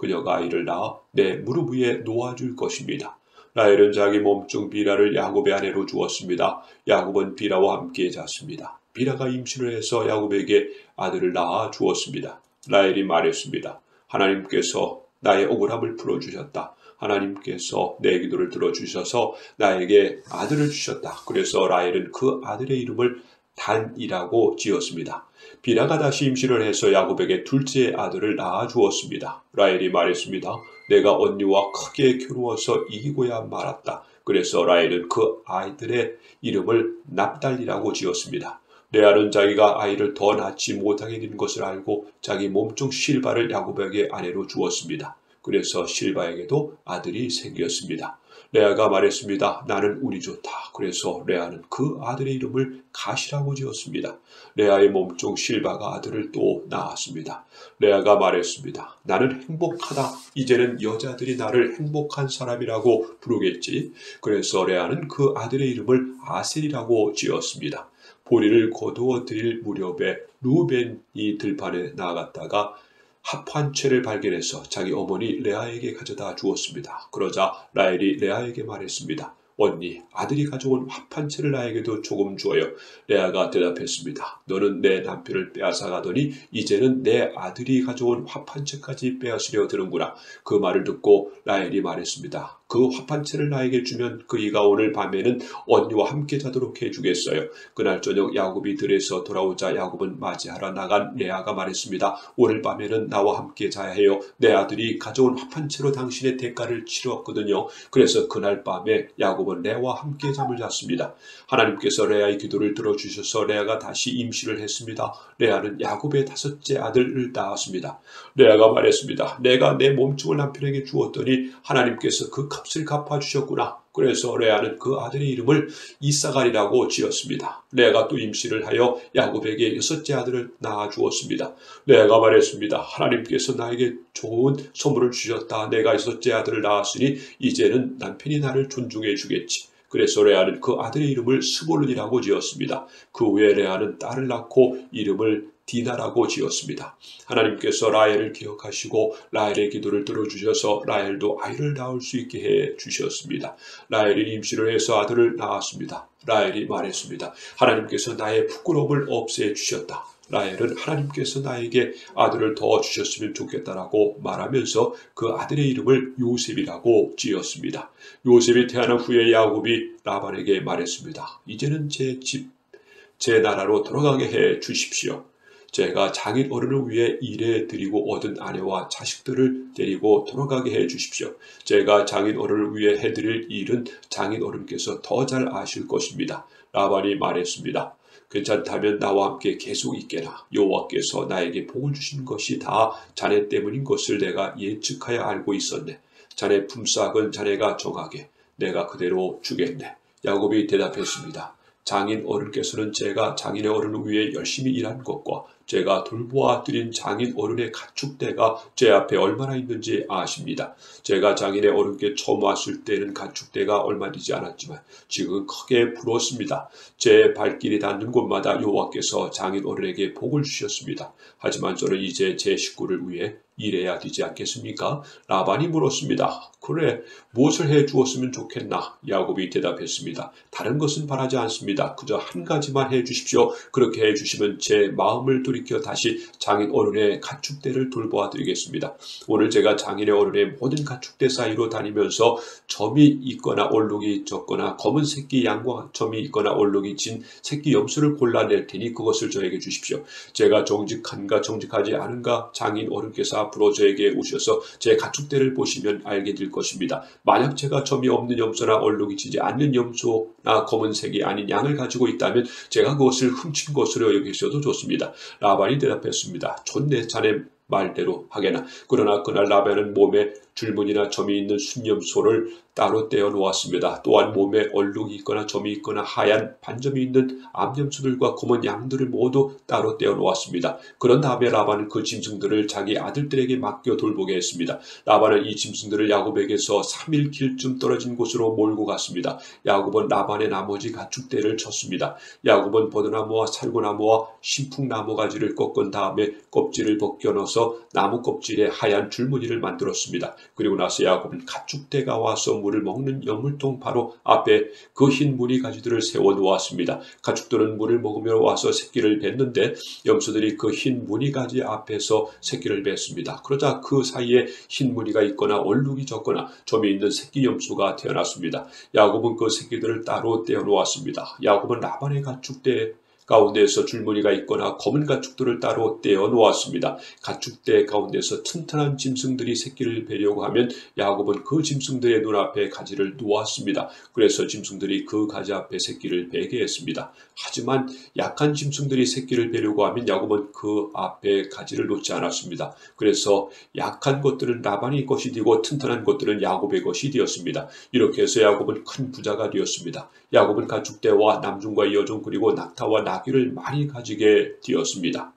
그녀가 아이를 낳아 내 무릎 위에 놓아줄 것입니다. 라헬은 자기 몸종 비라를 야곱의 아내로 주었습니다. 야곱은 비라와 함께 잤습니다. 비라가 임신을 해서 야곱에게 아들을 낳아 주었습니다. 라헬이 말했습니다. 하나님께서 나의 억울함을 풀어주셨다. 하나님께서 내 기도를 들어주셔서 나에게 아들을 주셨다. 그래서 라헬은 그 아들의 이름을 단이라고 지었습니다. 비라가 다시 임신을 해서 야곱에게 둘째 아들을 낳아 주었습니다. 라헬이 말했습니다. 내가 언니와 크게 괴로워서 이기고야 말았다. 그래서 라헬은 그 아이들의 이름을 납달리라고 지었습니다. 레아는 자기가 아이를 더 낳지 못하게 된 것을 알고 자기 몸종 실바를 야곱에게 아내로 주었습니다. 그래서 실바에게도 아들이 생겼습니다. 레아가 말했습니다. 나는 운이 좋다. 그래서 레아는 그 아들의 이름을 갓이라고 지었습니다. 레아의 몸종 실바가 아들을 또 낳았습니다. 레아가 말했습니다. 나는 행복하다. 이제는 여자들이 나를 행복한 사람이라고 부르겠지. 그래서 레아는 그 아들의 이름을 아셀이라고 지었습니다. 보리를 거두어 드릴 무렵에 루벤이 들판에 나갔다가 합한 채를 발견해서 자기 어머니 레아에게 가져다 주었습니다. 그러자 라헬이 레아에게 말했습니다. 언니, 아들이 가져온 합한 채를 나에게도 조금 주어요. 레아가 대답했습니다. 너는 내 남편을 빼앗아 가더니 이제는 내 아들이 가져온 합한 채까지 빼앗으려 드는구나. 그 말을 듣고 라헬이 말했습니다. 그 합한 채를 나에게 주면 그이가 오늘 밤에는 언니와 함께 자도록 해주겠어요. 그날 저녁 야곱이 들에서 돌아오자 야곱은 맞이하러 나간 레아가 말했습니다. 오늘 밤에는 나와 함께 자야 해요. 내 아들이 가져온 합한 채로 당신의 대가를 치렀거든요. 그래서 그날 밤에 야곱은 레아와 함께 잠을 잤습니다. 하나님께서 레아의 기도를 들어주셔서 레아가 다시 임신을 했습니다. 레아는 야곱의 다섯째 아들을 낳았습니다. 레아가 말했습니다. 내가 내 몸종을 남편에게 주었더니 하나님께서 그 값을 갚아주셨구나. 그래서 레아는 그 아들의 이름을 이사갈이라고 지었습니다. 레아가 또 임신을 하여 야곱에게 여섯째 아들을 낳아 주었습니다. 레아가 말했습니다. 하나님께서 나에게 좋은 선물을 주셨다. 내가 여섯째 아들을 낳았으니 이제는 남편이 나를 존중해 주겠지. 그래서 레아는 그 아들의 이름을 스볼론이라고 지었습니다. 그 후에 레아는 딸을 낳고 이름을 디나라고 지었습니다. 하나님께서 라헬을 기억하시고 라헬의 기도를 들어주셔서 라헬도 아이를 낳을 수 있게 해 주셨습니다. 라헬이 임신을 해서 아들을 낳았습니다. 라헬이 말했습니다. 하나님께서 나의 부끄러움을 없애 주셨다. 라헬은 하나님께서 나에게 아들을 더 주셨으면 좋겠다라고 말하면서 그 아들의 이름을 요셉이라고 지었습니다. 요셉이 태어난 후에 야곱이 라반에게 말했습니다. 이제는 제 집, 제 나라로 돌아가게 해 주십시오. 제가 장인 어른을 위해 일해 드리고 얻은 아내와 자식들을 데리고 돌아가게 해 주십시오. 제가 장인 어른을 위해 해드릴 일은 장인 어른께서 더 잘 아실 것입니다. 라반이 말했습니다. 괜찮다면 나와 함께 계속 있게라. 여호와께서 나에게 복을 주신 것이 다 자네 때문인 것을 내가 예측하여 알고 있었네. 자네 품삯은 자네가 정하게 내가 그대로 주겠네. 야곱이 대답했습니다. 장인 어른께서는 제가 장인의 어른을 위해 열심히 일한 것과 제가 돌보아 드린 장인 어른의 가축대가 제 앞에 얼마나 있는지 아십니다. 제가 장인의 어른께 처음 왔을 때는 가축대가 얼마 되지 않았지만 지금 크게 불었습니다. 제 발길이 닿는 곳마다 여호와께서 장인 어른에게 복을 주셨습니다. 하지만 저는 이제 제 식구를 위해 일해야 되지 않겠습니까? 라반이 물었습니다. 그래, 무엇을 해 주었으면 좋겠나? 야곱이 대답했습니다. 다른 것은 바라지 않습니다. 그저 한 가지만 해 주십시오. 그렇게 해 주시면 제 마음을 돌이켜 다시 장인 어른의 가축대를 돌보아 드리겠습니다. 오늘 제가 장인의 어른의 모든 가축대 사이로 다니면서 점이 있거나 얼룩이 적거나 검은 새끼 양과 점이 있거나 얼룩이 진 새끼 염소를 골라낼 테니 그것을 저에게 주십시오. 제가 정직한가 정직하지 않은가 장인 어른께서 앞으로 저에게 오셔서 제 가축대를 보시면 알게 될 것입니다. 만약 제가 점이 없는 염소나 얼룩이 지지 않는 염소나 검은색이 아닌 양을 가지고 있다면 제가 그것을 훔친 것으로 여기셔도 좋습니다. 라반이 대답했습니다. 좋네, 자네 말대로 하게나. 그러나 그날 라반은 몸에 줄무늬나 점이 있는 순염소를 따로 떼어 놓았습니다. 또한 몸에 얼룩이 있거나 점이 있거나 하얀 반점이 있는 암염소들과 검은 양들을 모두 따로 떼어 놓았습니다. 그런 다음에 라반은 그 짐승들을 자기 아들들에게 맡겨 돌보게 했습니다. 라반은 이 짐승들을 야곱에게서 3일 길쯤 떨어진 곳으로 몰고 갔습니다. 야곱은 라반의 나머지 가축대를 쳤습니다. 야곱은 버드나무와 살구나무와 신풍나무 가지를 꺾은 다음에 껍질을 벗겨 넣어서 나무 껍질에 하얀 줄무늬를 만들었습니다. 그리고 나서 야곱은 가축대가 와서 물을 먹는 여물통 바로 앞에 그 흰 무늬 가지들을 세워 놓았습니다. 가축들은 물을 먹으며 와서 새끼를 뱉는데 염소들이 그 흰 무늬 가지 앞에서 새끼를 뱉습니다. 그러자 그 사이에 흰 무늬가 있거나 얼룩이 졌거나 점이 있는 새끼 염소가 태어났습니다. 야곱은 그 새끼들을 따로 떼어 놓았습니다. 야곱은 라반의 가축대 가운데에서 줄무늬가 있거나 검은 가축들을 따로 떼어 놓았습니다. 가축대 가운데서 튼튼한 짐승들이 새끼를 베려고 하면 야곱은 그 짐승들의 눈앞에 가지를 놓았습니다. 그래서 짐승들이 그 가지 앞에 새끼를 베게 했습니다. 하지만 약한 짐승들이 새끼를 베려고 하면 야곱은 그 앞에 가지를 놓지 않았습니다. 그래서 약한 것들은 라반의 것이 되고 튼튼한 것들은 야곱의 것이 되었습니다. 이렇게 해서 야곱은 큰 부자가 되었습니다. 야곱은 가축대와 남중과 여종 그리고 낙타와 나귀를 많이 가지게 되었습니다.